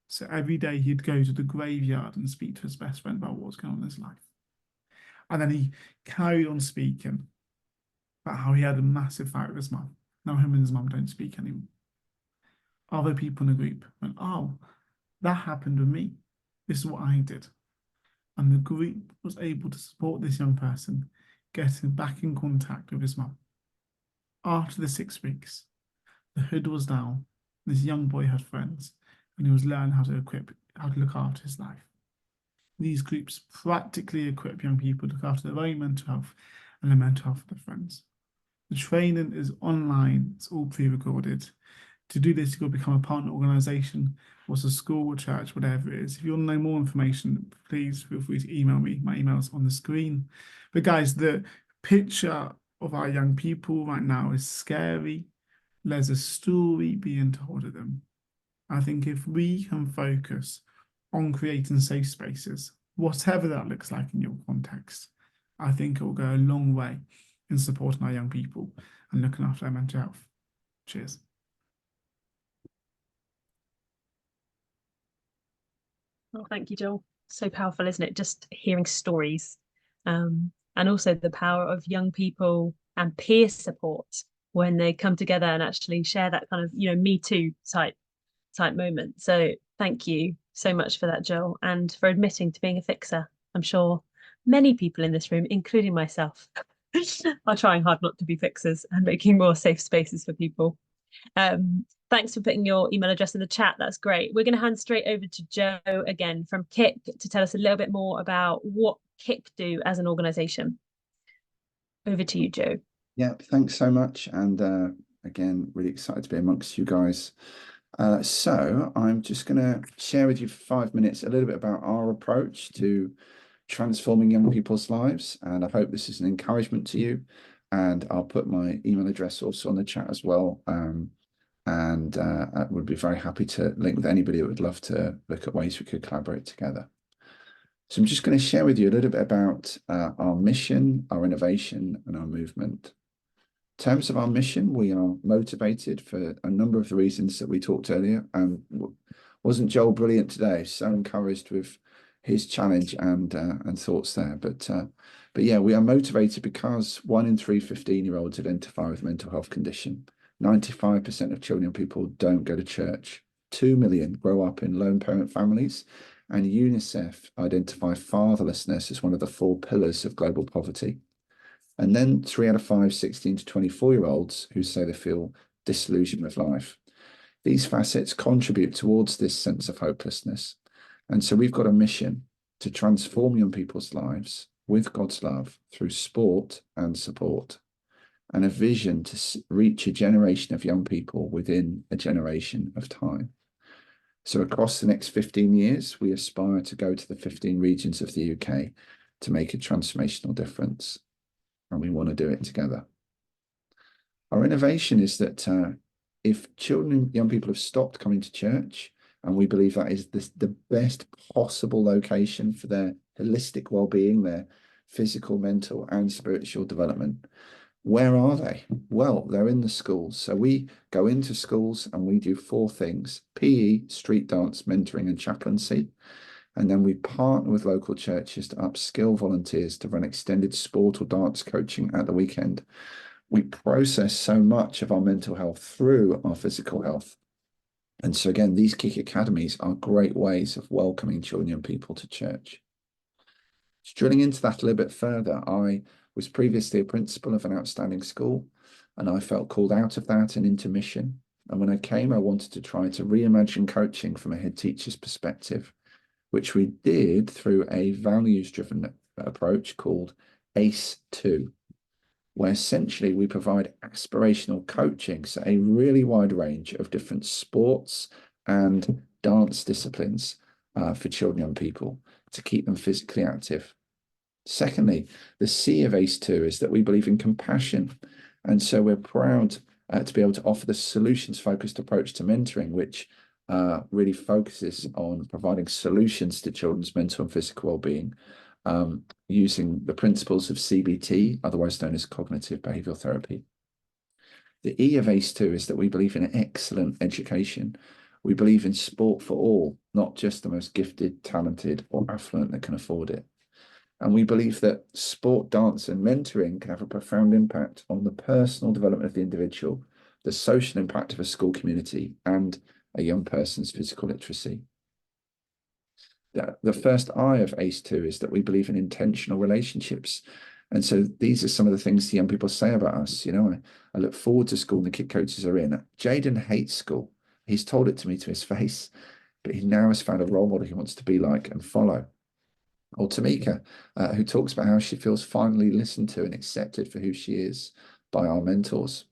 So every day he'd go to the graveyard and speak to his best friend about what was going on in his life. And then he carried on speaking about how he had a massive fight with his mum. Now him and his mum don't speak anymore. Other people in the group went, oh, that happened with me. This is what I did. And the group was able to support this young person getting back in contact with his mum. After the 6 weeks, the hood was down. This young boy had friends and he was learning how to look after his life. These groups practically equip young people to look after their own mental health and the mental health of their friends. The training is online, it's all pre-recorded. To do this, you've got to become a partner organisation, what's a school, church, whatever it is. If you want to know more information, please feel free to email me. My email's on the screen. But guys, the picture of our young people right now is scary. There's a story being told of them. I think if we can focus on creating safe spaces, whatever that looks like in your context, I think it will go a long way in supporting our young people and looking after their mental health. Cheers. Oh, thank you, Joel. So powerful, isn't it? Just hearing stories, and also the power of young people and peer support when they come together and actually share that kind of, me too type moment. So thank you so much for that, Joel, and for admitting to being a fixer. I'm sure many people in this room, including myself, are trying hard not to be fixers and making more safe spaces for people. Thanks for putting your email address in the chat. That's great. We're going to hand straight over to Joe again from KIC to tell us a little bit more about what KIC do as an organisation. Over to you, Joe. Yeah, thanks so much. And again, really excited to be amongst you guys. So I'm just going to share with you for 5 minutes a little bit about our approach to transforming young people's lives. And I hope this is an encouragement to you. And I'll put my email address also on the chat as well. I would be very happy to link with anybody that would love to look at ways we could collaborate together. So I'm just going to share with you a little bit about our mission, our innovation, and our movement. In terms of our mission, we are motivated for a number of the reasons that we talked earlier. And wasn't Joel brilliant today? So encouraged with his challenge and thoughts there. But yeah, we are motivated because 1 in 3 15-year-olds identify with a mental health condition. 95% of children and people don't go to church. 2 million grow up in lone parent families. And UNICEF identify fatherlessness as one of the 4 pillars of global poverty. And then 3 out of 5 16 to 24-year-olds who say they feel disillusioned with life. These facets contribute towards this sense of hopelessness. And so we've got a mission to transform young people's lives with God's love through sport and support, and a vision to reach a generation of young people within a generation of time. So across the next 15 years, we aspire to go to the 15 regions of the UK to make a transformational difference. And we want to do it together. Our innovation is that if children and young people have stopped coming to church, and we believe that is the best possible location for their holistic well-being, their physical, mental, and spiritual development, where are they? Well, they're in the schools. So we go into schools and we do 4 things: PE, street dance, mentoring, and chaplaincy. And then we partner with local churches to upskill volunteers to run extended sport or dance coaching at the weekend. We process so much of our mental health through our physical health. And so again, these KIC academies are great ways of welcoming children and people to church. Just drilling into that a little bit further, I was previously a principal of an outstanding school, and I felt called out of that and into mission. And when I came, I wanted to try to reimagine coaching from a head teacher's perspective, which we did through a values-driven approach called ACE2, where essentially we provide aspirational coaching, so a really wide range of different sports and dance disciplines for children and young people to keep them physically active. Secondly, the C of ACE2 is that we believe in compassion. And so we're proud to be able to offer the solutions-focused approach to mentoring, which really focuses on providing solutions to children's mental and physical well-being using the principles of CBT, otherwise known as cognitive behavioral therapy. The E of ACE2 is that we believe in excellent education. We believe in sport for all, not just the most gifted, talented, or affluent that can afford it. And we believe that sport, dance, and mentoring can have a profound impact on the personal development of the individual, the social impact of a school community, and a young person's physical literacy. The first I of ACE2 is that we believe in intentional relationships. And so these are some of the things the young people say about us. You know, I look forward to school and the KIC coaches are in. Jaden hates school. He's told it to me to his face, but he now has found a role model he wants to be like and follow. Or Tamika, who talks about how she feels finally listened to and accepted for who she is by our mentors.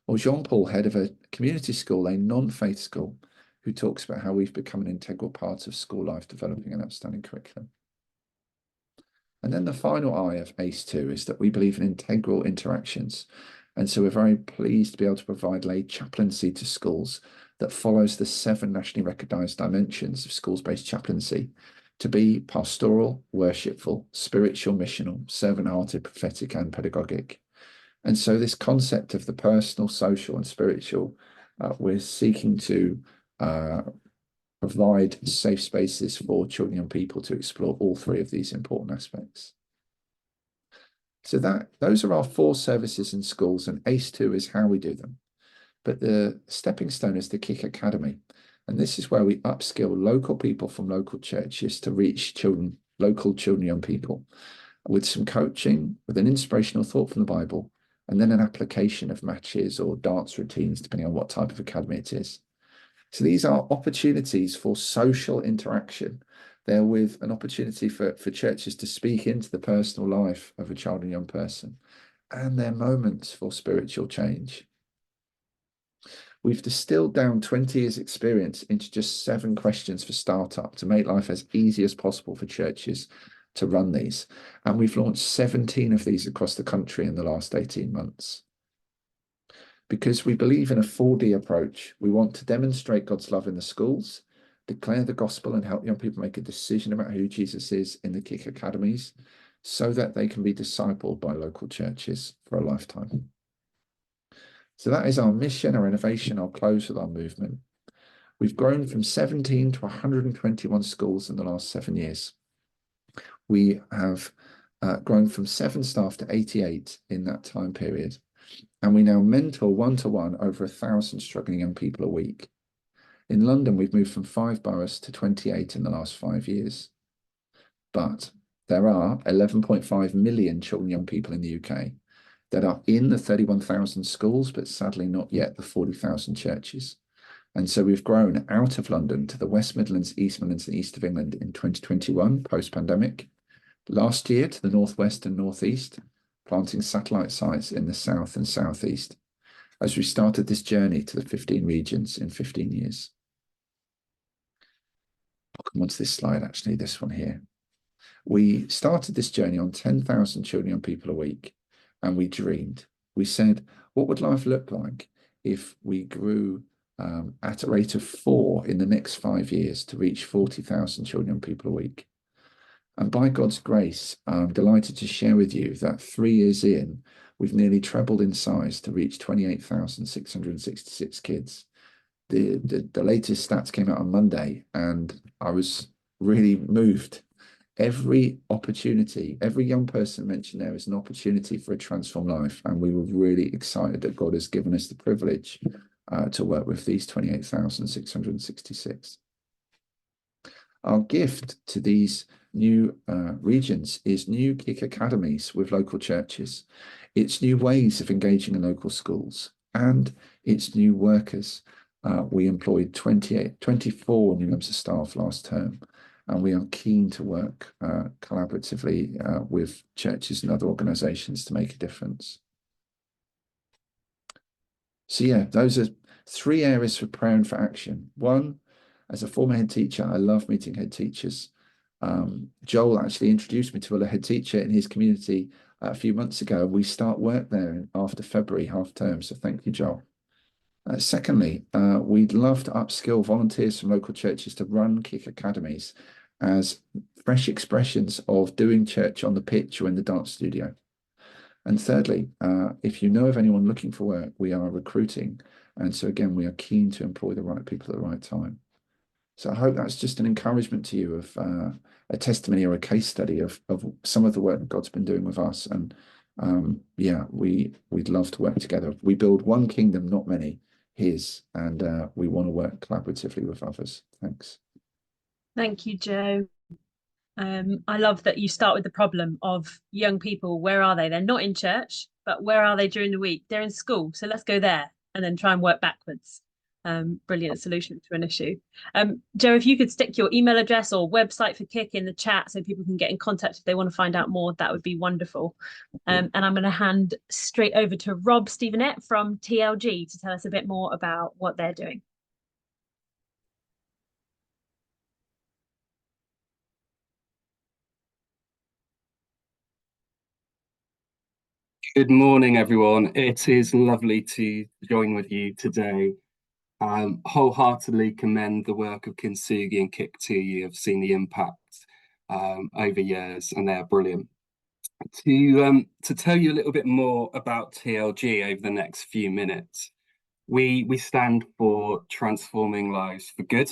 Or Jean-Paul, head of a community school, a non-faith school, who talks about how we've become an integral part of school life, developing an outstanding curriculum. And then the final I of ACE2 is that we believe in integral interactions. And so we're very pleased to be able to provide lay chaplaincy to schools that follows the 7 nationally recognised dimensions of schools-based chaplaincy to be pastoral, worshipful, spiritual, missional, servant-hearted, prophetic, and pedagogic. And so this concept of the personal, social, and spiritual, we're seeking to provide safe spaces for children and people to explore all 3 of these important aspects. So those are our 4 services in schools, and ACE2 is how we do them. But the stepping stone is the KIC Academy. And this is where we upskill local people from local churches to reach children, local children, young people, with some coaching, with an inspirational thought from the Bible, and then an application of matches or dance routines, depending on what type of academy it is. So these are opportunities for social interaction. They're with an opportunity for churches to speak into the personal life of a child and young person, and they're moments for spiritual change. We've distilled down 20 years experience into just 7 questions for startup to make life as easy as possible for churches to run these. And we've launched 17 of these across the country in the last 18 months. Because we believe in a 4D approach, we want to demonstrate God's love in the schools, declare the gospel and help young people make a decision about who Jesus is in the Kick Academies, so that they can be discipled by local churches for a lifetime. So that is our mission, our innovation. I'll close with our movement. We've grown from 17 to 121 schools in the last 7 years. We have grown from 7 staff to 88 in that time period. And we now mentor one-to-one over 1,000 struggling young people a week. In London, we've moved from 5 boroughs to 28 in the last 5 years. But there are 11.5 million children and young people in the UK that are in the 31,000 schools, but sadly not yet the 40,000 churches. And so we've grown out of London to the West Midlands, East Midlands, and East of England in 2021, post-pandemic. Last year to the Northwest and Northeast, planting satellite sites in the South and Southeast, as we started this journey to the 15 regions in 15 years. I'll come on to this slide, actually, this one here. We started this journey on 10,000 children and young people a week, and we dreamed. We said, what would life look like if we grew at a rate of 4 in the next 5 years to reach 40,000 children and young people a week? And by God's grace, I'm delighted to share with you that 3 years in, we've nearly trebled in size to reach 28,666 kids. The latest stats came out on Monday, and I was really moved. Every opportunity, every young person mentioned there is an opportunity for a transformed life. And we were really excited that God has given us the privilege to work with these 28,666. Our gift to these new regions is new Kick Academies with local churches. It's new ways of engaging in local schools, and it's new workers. We employed 24 new members of staff last term, and we are keen to work collaboratively with churches and other organisations to make a difference. So yeah, those are 3 areas for prayer and for action. 1, as a former head teacher, I love meeting head teachers. Joel actually introduced me to a head teacher in his community a few months ago. We start work there after February half term, so thank you, Joel. Secondly, we'd love to upskill volunteers from local churches to run Kick Academies as fresh expressions of doing church on the pitch or in the dance studio. And thirdly, if you know of anyone looking for work, we are recruiting. And so again, we are keen to employ the right people at the right time. So I hope that's just an encouragement to you of a testimony or a case study of some of the work that God's been doing with us. And yeah, we'd love to work together. We build one kingdom, not many, his, and we want to work collaboratively with others. Thanks. Thank you, Joe. I love that you start with the problem of young people. Where are they? They're not in church, but where are they during the week? They're in school. So let's go there and then try and work backwards. Brilliant solution to an issue. Joe, if you could stick your email address or website for Kick in the chat so people can get in contact if they want to find out more, that would be wonderful. And I'm going to hand straight over to Rob Stevenette from TLG to tell us a bit more about what they're doing. Good morning, everyone. It is lovely to join with you today. Wholeheartedly commend the work of Kintsugi and Kick to you. I've seen the impact over years, and they're brilliant. To tell you a little bit more about TLG over the next few minutes, we stand for Transforming Lives for Good,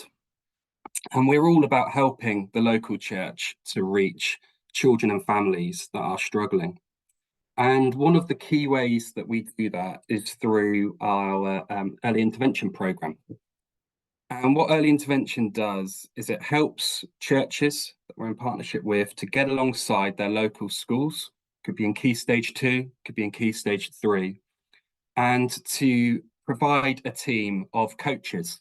and we're all about helping the local church to reach children and families that are struggling. And one of the key ways that we do that is through our early intervention program. And what early intervention does is it helps churches that we're in partnership with to get alongside their local schools, could be in Key Stage 2, could be in Key Stage 3, and to provide a team of coaches.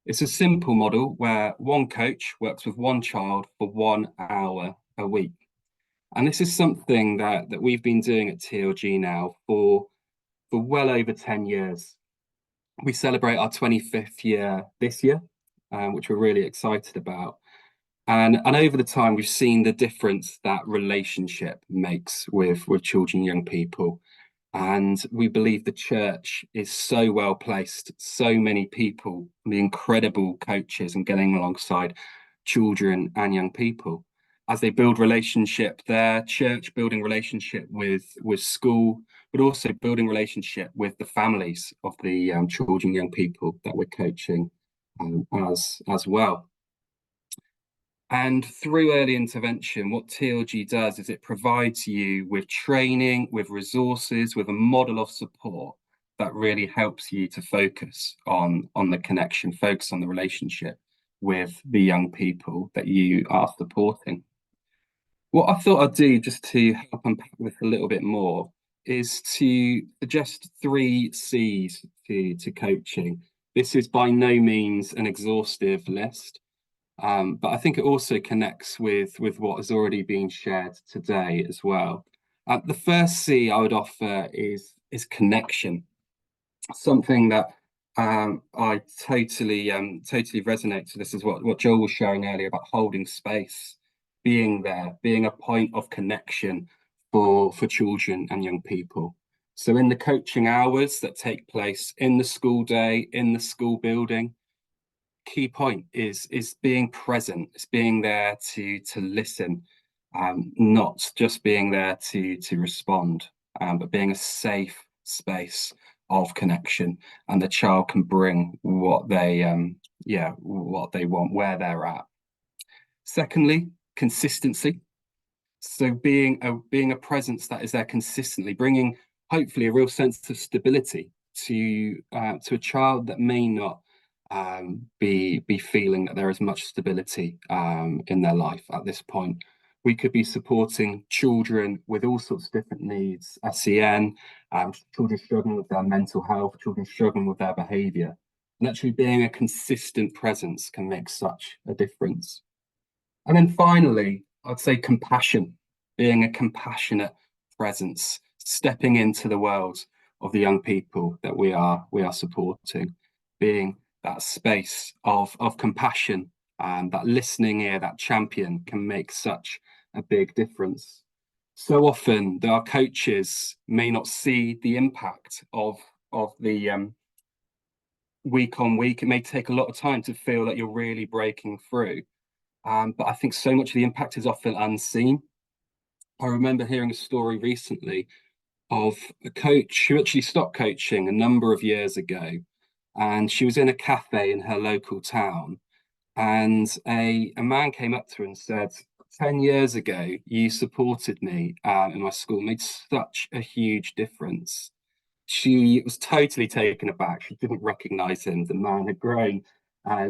It's a simple model where one coach works with one child for 1 hour a week. And this is something that we've been doing at TLG now for well over 10 years. We celebrate our 25th year this year, which we're really excited about. And over the time, we've seen the difference that relationship makes with children and young people. And we believe the church is so well placed, so many people, the incredible coaches, and getting alongside children and young people as they build relationship there, church building relationship with school, but also building relationship with the families of the children and young people that we're coaching as well. And through early intervention, what TLG does is it provides you with training, with resources, with a model of support that really helps you to focus on the connection, focus on the relationship with the young people that you are supporting. What I thought I'd do, just to help unpack this a little bit more, is to suggest 3 C's to coaching. This is by no means an exhaustive list. But I think it also connects with what has already been shared today as well. The first C I would offer is connection, something that I totally resonate to. This is what Joel was sharing earlier about holding space, being there, being a point of connection for children and young people. So in the coaching hours that take place in the school day, in the school building, key point is being present. It's being there to listen, not just being there to respond, but being a safe space of connection, and the child can bring what they want, where they're at. Secondly, consistency. So being a presence that is there consistently, bringing hopefully a real sense of stability to a child that may not be feeling that there is much stability in their life at this point. We could be supporting children with all sorts of different needs, SEN, children struggling with their mental health, children struggling with their behaviour. And actually being a consistent presence can make such a difference. And then finally, I'd say compassion, being a compassionate presence, stepping into the world of the young people that we are supporting, being that space of compassion, and that listening ear, that champion, can make such a big difference. So often our coaches may not see the impact of the week on week. It may take a lot of time to feel that you're really breaking through. But I think so much of the impact is often unseen. I remember hearing a story recently of a coach who actually stopped coaching a number of years ago, and she was in a cafe in her local town, and a man came up to her and said, 10 years ago, you supported me in my school, made such a huge difference. She was totally taken aback. She didn't recognize him. The man had grown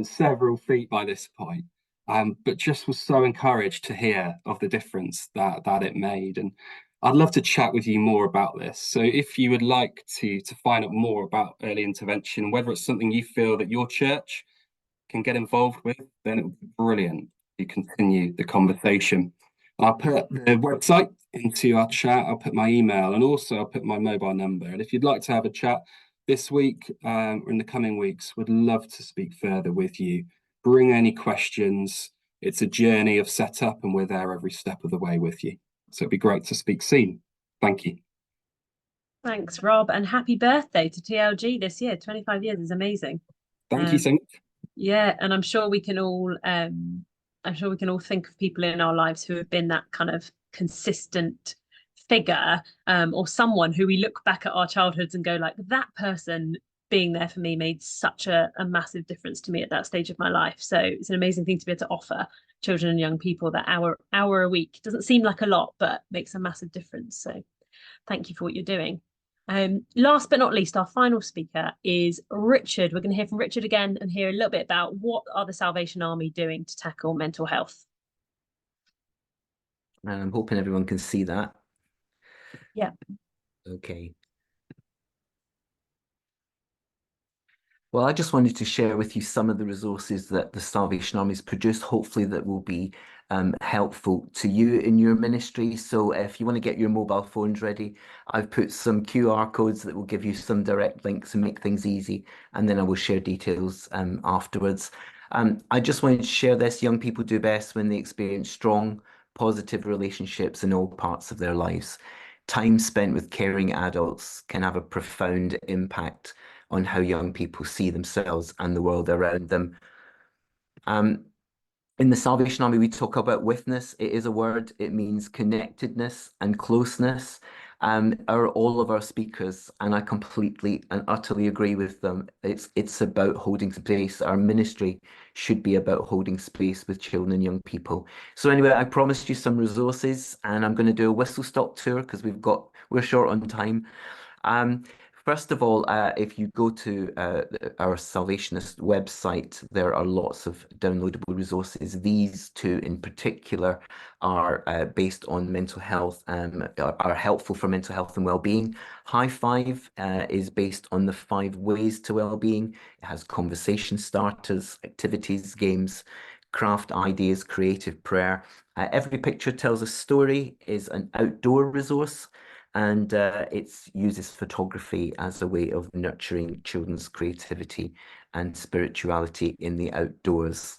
several feet by this point. But just was so encouraged to hear of the difference that it made. And I'd love to chat with you more about this. So if you would like to find out more about early intervention, whether it's something you feel that your church can get involved with, then it would be brilliant to continue the conversation. I'll put the website into our chat, I'll put my email, and also I'll put my mobile number. And if you'd like to have a chat this week or in the coming weeks, would love to speak further with you. Bring any questions. It's a journey of setup, and we're there every step of the way with you. So it'd be great to speak soon. Thank you. Thanks, Rob, and happy birthday to TLG this year. 25 years is amazing. Thank you so much. Yeah, and I'm sure we can all think of people in our lives who have been that kind of consistent figure, or someone who we look back at our childhoods and go like, that person being there for me made such a massive difference to me at that stage of my life. So it's an amazing thing to be able to offer children and young people that hour a week. Doesn't seem like a lot, but makes a massive difference. So thank you for what you're doing. Last but not least, our final speaker is Richard. We're going to hear from Richard again and hear a little bit about what are the Salvation Army doing to tackle mental health. I'm hoping everyone can see that. Yeah. Okay. Well, I just wanted to share with you some of the resources that the Salvation Army has produced, hopefully that will be helpful to you in your ministry. So if you want to get your mobile phones ready, I've put some QR codes that will give you some direct links and make things easy. And then I will share details afterwards. I just wanted to share this. Young people do best when they experience strong, positive relationships in all parts of their lives. Time spent with caring adults can have a profound impact on how young people see themselves and the world around them. In the Salvation Army, we talk about witness. It is a word. It means connectedness and closeness. All of our speakers, and I completely and utterly agree with them. It's about holding space. Our ministry should be about holding space with children and young people. So anyway, I promised you some resources, and I'm going to do a whistle stop tour because we're short on time. First of all, if you go to our Salvationist website, there are lots of downloadable resources. These two in particular are based on mental health, are helpful for mental health and well-being. High Five is based on the 5 ways to well-being. It has conversation starters, activities, games, craft ideas, creative prayer. Every Picture Tells a Story is an outdoor resource, and it uses photography as a way of nurturing children's creativity and spirituality in the outdoors.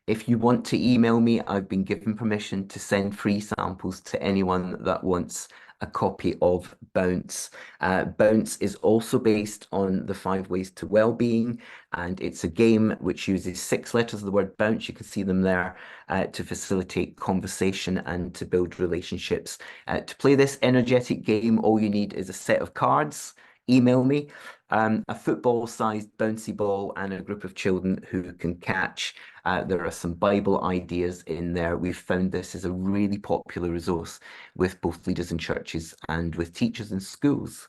If you want to email me, I've been given permission to send free samples to anyone that wants a copy of Bounce. Bounce is also based on the 5 ways to well-being, and it's a game which uses 6 letters of the word bounce. You can see them there to facilitate conversation and to build relationships. To play this energetic game, all you need is a set of cards. Email me. A football-sized bouncy ball and a group of children who can catch. There are some Bible ideas in there. We've found this is a really popular resource with both leaders in churches and with teachers in schools.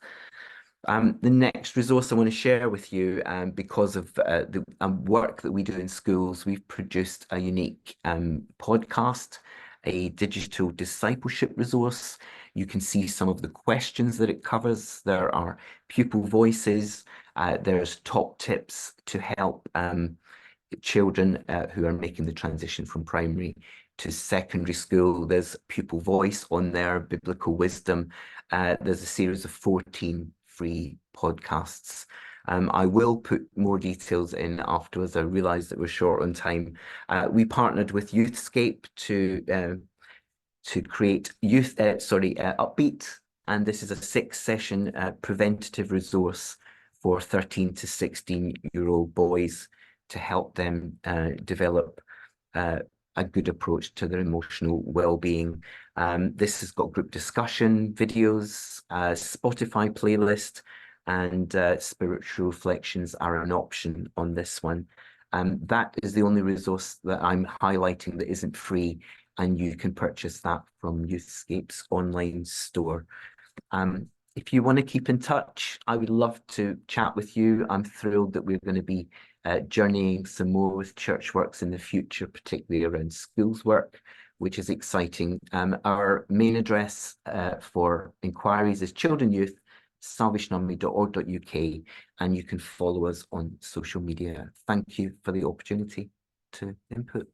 The next resource I want to share with you, because of the work that we do in schools, we've produced a unique podcast, a digital discipleship resource. You can see some of the questions that it covers. There are pupil voices. There's top tips to help children who are making the transition from primary to secondary school. There's pupil voice on there, biblical wisdom. There's a series of 14 free podcasts. I will put more details in afterwards. I realise that we're short on time. We partnered with Youthscape to create Upbeat, and this is a 6-session preventative resource for 13 to 16-year-old boys to help them develop a good approach to their emotional well-being. This has got group discussion videos, Spotify playlist, and spiritual reflections are an option on this one. That is the only resource that I'm highlighting that isn't free, and you can purchase that from Youthscape's online store. If you want to keep in touch, I would love to chat with you. I'm thrilled that we're going to be journeying some more with ChurchWorks in the future, particularly around schools work, which is exciting. Our main address for inquiries is Children Youth, salvationarmy.org.uk, and you can follow us on social media. Thank you for the opportunity to input.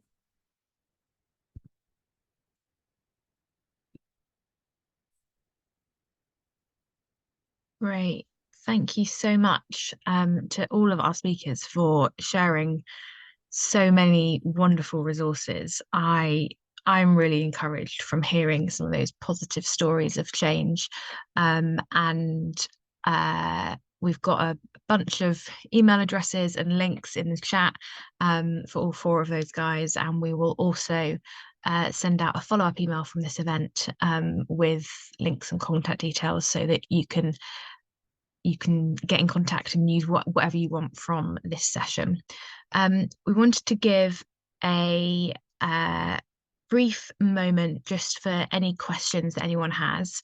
Great. Thank you so much to all of our speakers for sharing so many wonderful resources. I'm really encouraged from hearing some of those positive stories of change. And we've got a bunch of email addresses and links in the chat for all 4 of those guys. And we will also send out a follow-up email from this event with links and contact details so that you can get in contact and use whatever you want from this session. We wanted to give a brief moment just for any questions that anyone has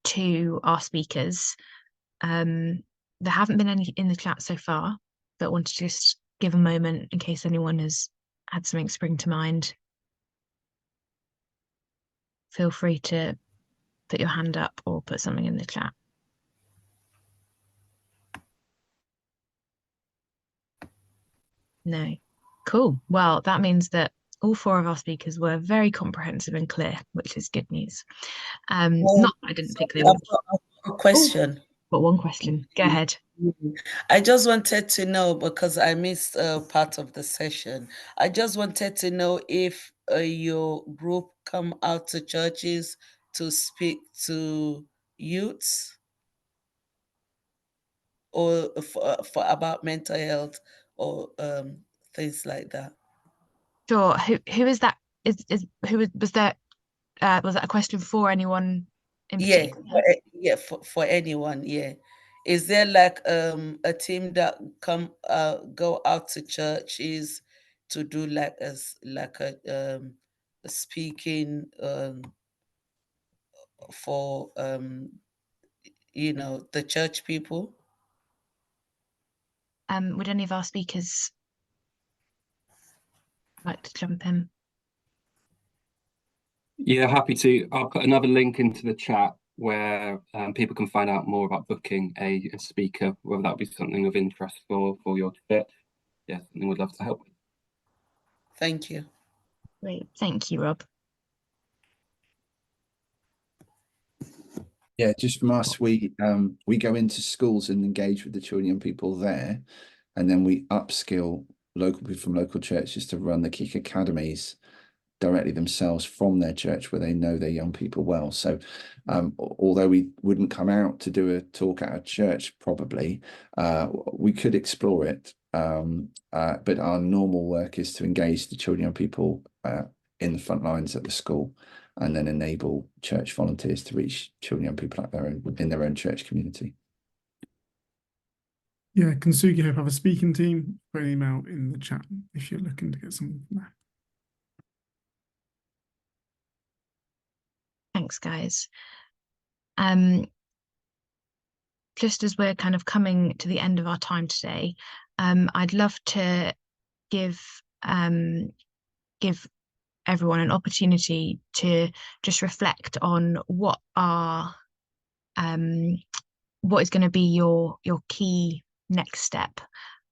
to our speakers. There haven't been any in the chat so far, but wanted to just give a moment in case anyone has had something spring to mind. Feel free to put your hand up or put something in the chat. No. Cool. Well, that means that all 4 of our speakers were very comprehensive and clear, which is good news. Not I didn't think they would. I've got a question. But one question. Go ahead. I just wanted to know, because I missed part of the session. I just wanted to know if your group come out to churches to speak to youths or for about mental health or things like that. Sure. Who is that? Was that a question for anyone in particular? For anyone, yeah. Is there like a team that go out to churches to do like a speaking for the church people? Would any of our speakers like to jump in? Yeah, happy to. I'll put another link into the chat where people can find out more about booking a speaker, whether that be something of interest for your church. Yeah, something we'd love to help with. Thank you. Great. Thank you, Rob. Yeah, just from us, we go into schools and engage with the children and people there, and then we upskill local people from local churches to run the Kick Academies directly themselves from their church where they know their young people well. So although we wouldn't come out to do a talk at a church probably, we could explore it. But our normal work is to engage the children and young people in the front lines at the school, and then enable church volunteers to reach children and young people in their own church community. Yeah, Kintsugi Hope have a speaking team. Put an email in the chat if you're looking to get something from there. Thanks, guys. Just as we're kind of coming to the end of our time today, I'd love to give everyone an opportunity to just reflect on what is going to be your key next step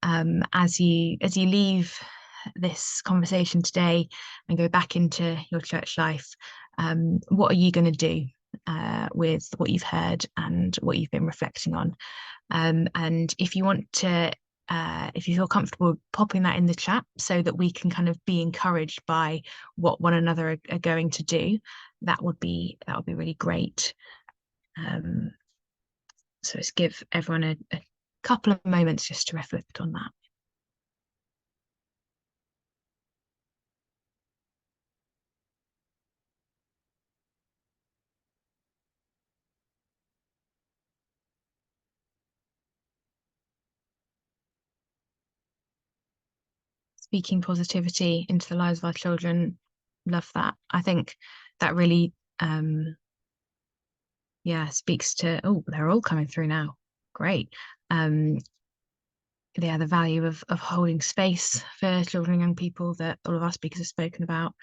as you leave this conversation today and go back into your church life. What are you going to do with what you've heard and what you've been reflecting on? And if you want to, if you feel comfortable popping that in the chat so that we can kind of be encouraged by what one another are going to do, that would be really great. So let's give everyone a couple of moments just to reflect on that. Speaking positivity into the lives of our children, love that. I think that really speaks to, oh, they're all coming through now. Great. The value of holding space for children and young people that all of our speakers have spoken about.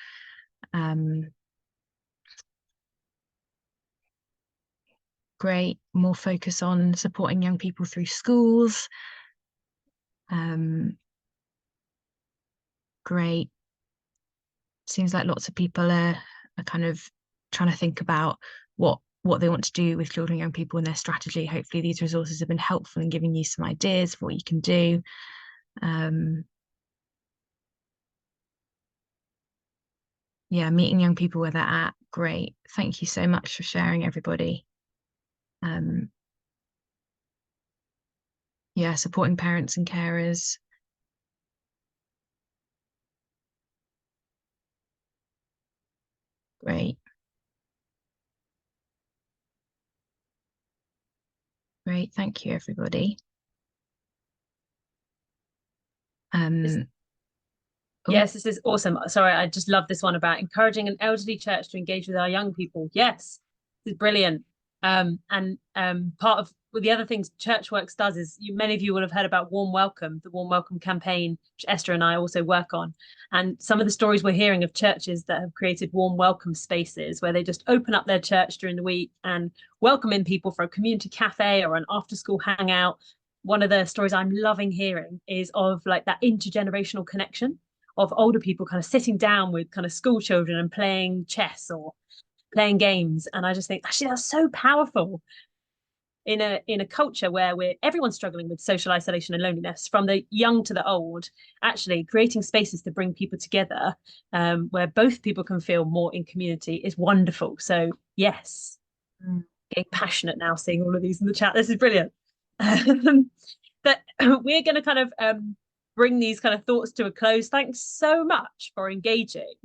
Great. More focus on supporting young people through schools. Great. Seems like lots of people are kind of trying to think about what they want to do with children and young people in their strategy. Hopefully these resources have been helpful in giving you some ideas for what you can do. Yeah, meeting young people where they're at. Great. Thank you so much for sharing, everybody. Yeah, supporting parents and carers. Great. Great, thank you, everybody. Yes, this is awesome. Sorry, I just love this one about encouraging an elderly church to engage with our young people. Yes, this is brilliant. And part of well, the other things ChurchWorks does is, many of you will have heard about Warm Welcome, the Warm Welcome campaign, which Esther and I also work on. And some of the stories we're hearing of churches that have created warm welcome spaces where they just open up their church during the week and welcome in people for a community cafe or an after school hangout. One of the stories I'm loving hearing is of like that intergenerational connection of older people kind of sitting down with kind of school children and playing chess or playing games. And I just think actually that's so powerful in a culture where everyone's struggling with social isolation and loneliness, from the young to the old. Actually creating spaces to bring people together, where both people can feel more in community, is wonderful. So yes, getting passionate now seeing all of these in the chat. This is brilliant. But we're going to kind of bring these kind of thoughts to a close. Thanks so much for engaging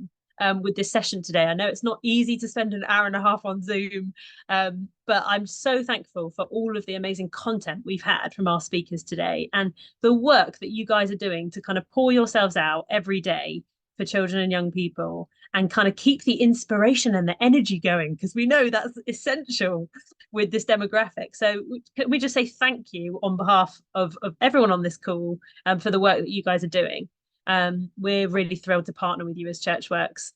with this session today. I know it's not easy to spend an hour and a half on Zoom, but I'm so thankful for all of the amazing content we've had from our speakers today, and the work that you guys are doing to kind of pour yourselves out every day for children and young people, and kind of keep the inspiration and the energy going, because we know that's essential with this demographic. So we just say thank you on behalf of everyone on this call for the work that you guys are doing. We're really thrilled to partner with you as ChurchWorks.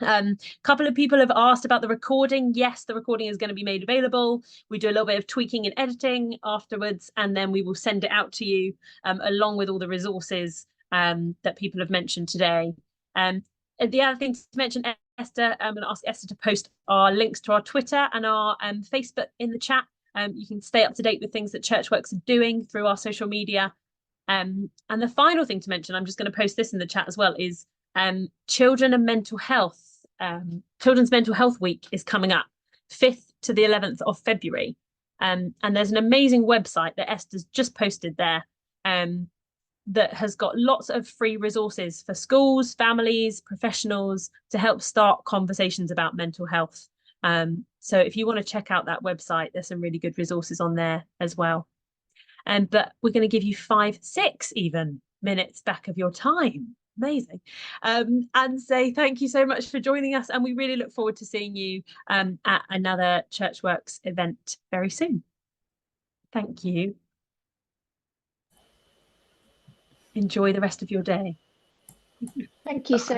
A couple of people have asked about the recording. Yes, the recording is going to be made available. We do a little bit of tweaking and editing afterwards, and then we will send it out to you along with all the resources that people have mentioned today. And the other thing to mention, Esther, I'm going to ask Esther to post our links to our Twitter and our Facebook in the chat. You can stay up to date with things that ChurchWorks are doing through our social media. And the final thing to mention, I'm just going to post this in the chat as well, is children and mental health. Children's Mental Health Week is coming up 5th to the 11th of February. And there's an amazing website that Esther's just posted there that has got lots of free resources for schools, families, professionals to help start conversations about mental health. So if you want to check out that website, there's some really good resources on there as well. But we're going to give you 5-6 even minutes back of your time. Amazing. And say thank you so much for joining us, and we really look forward to seeing you at another ChurchWorks event very soon. Thank you. Enjoy the rest of your day. Thank you so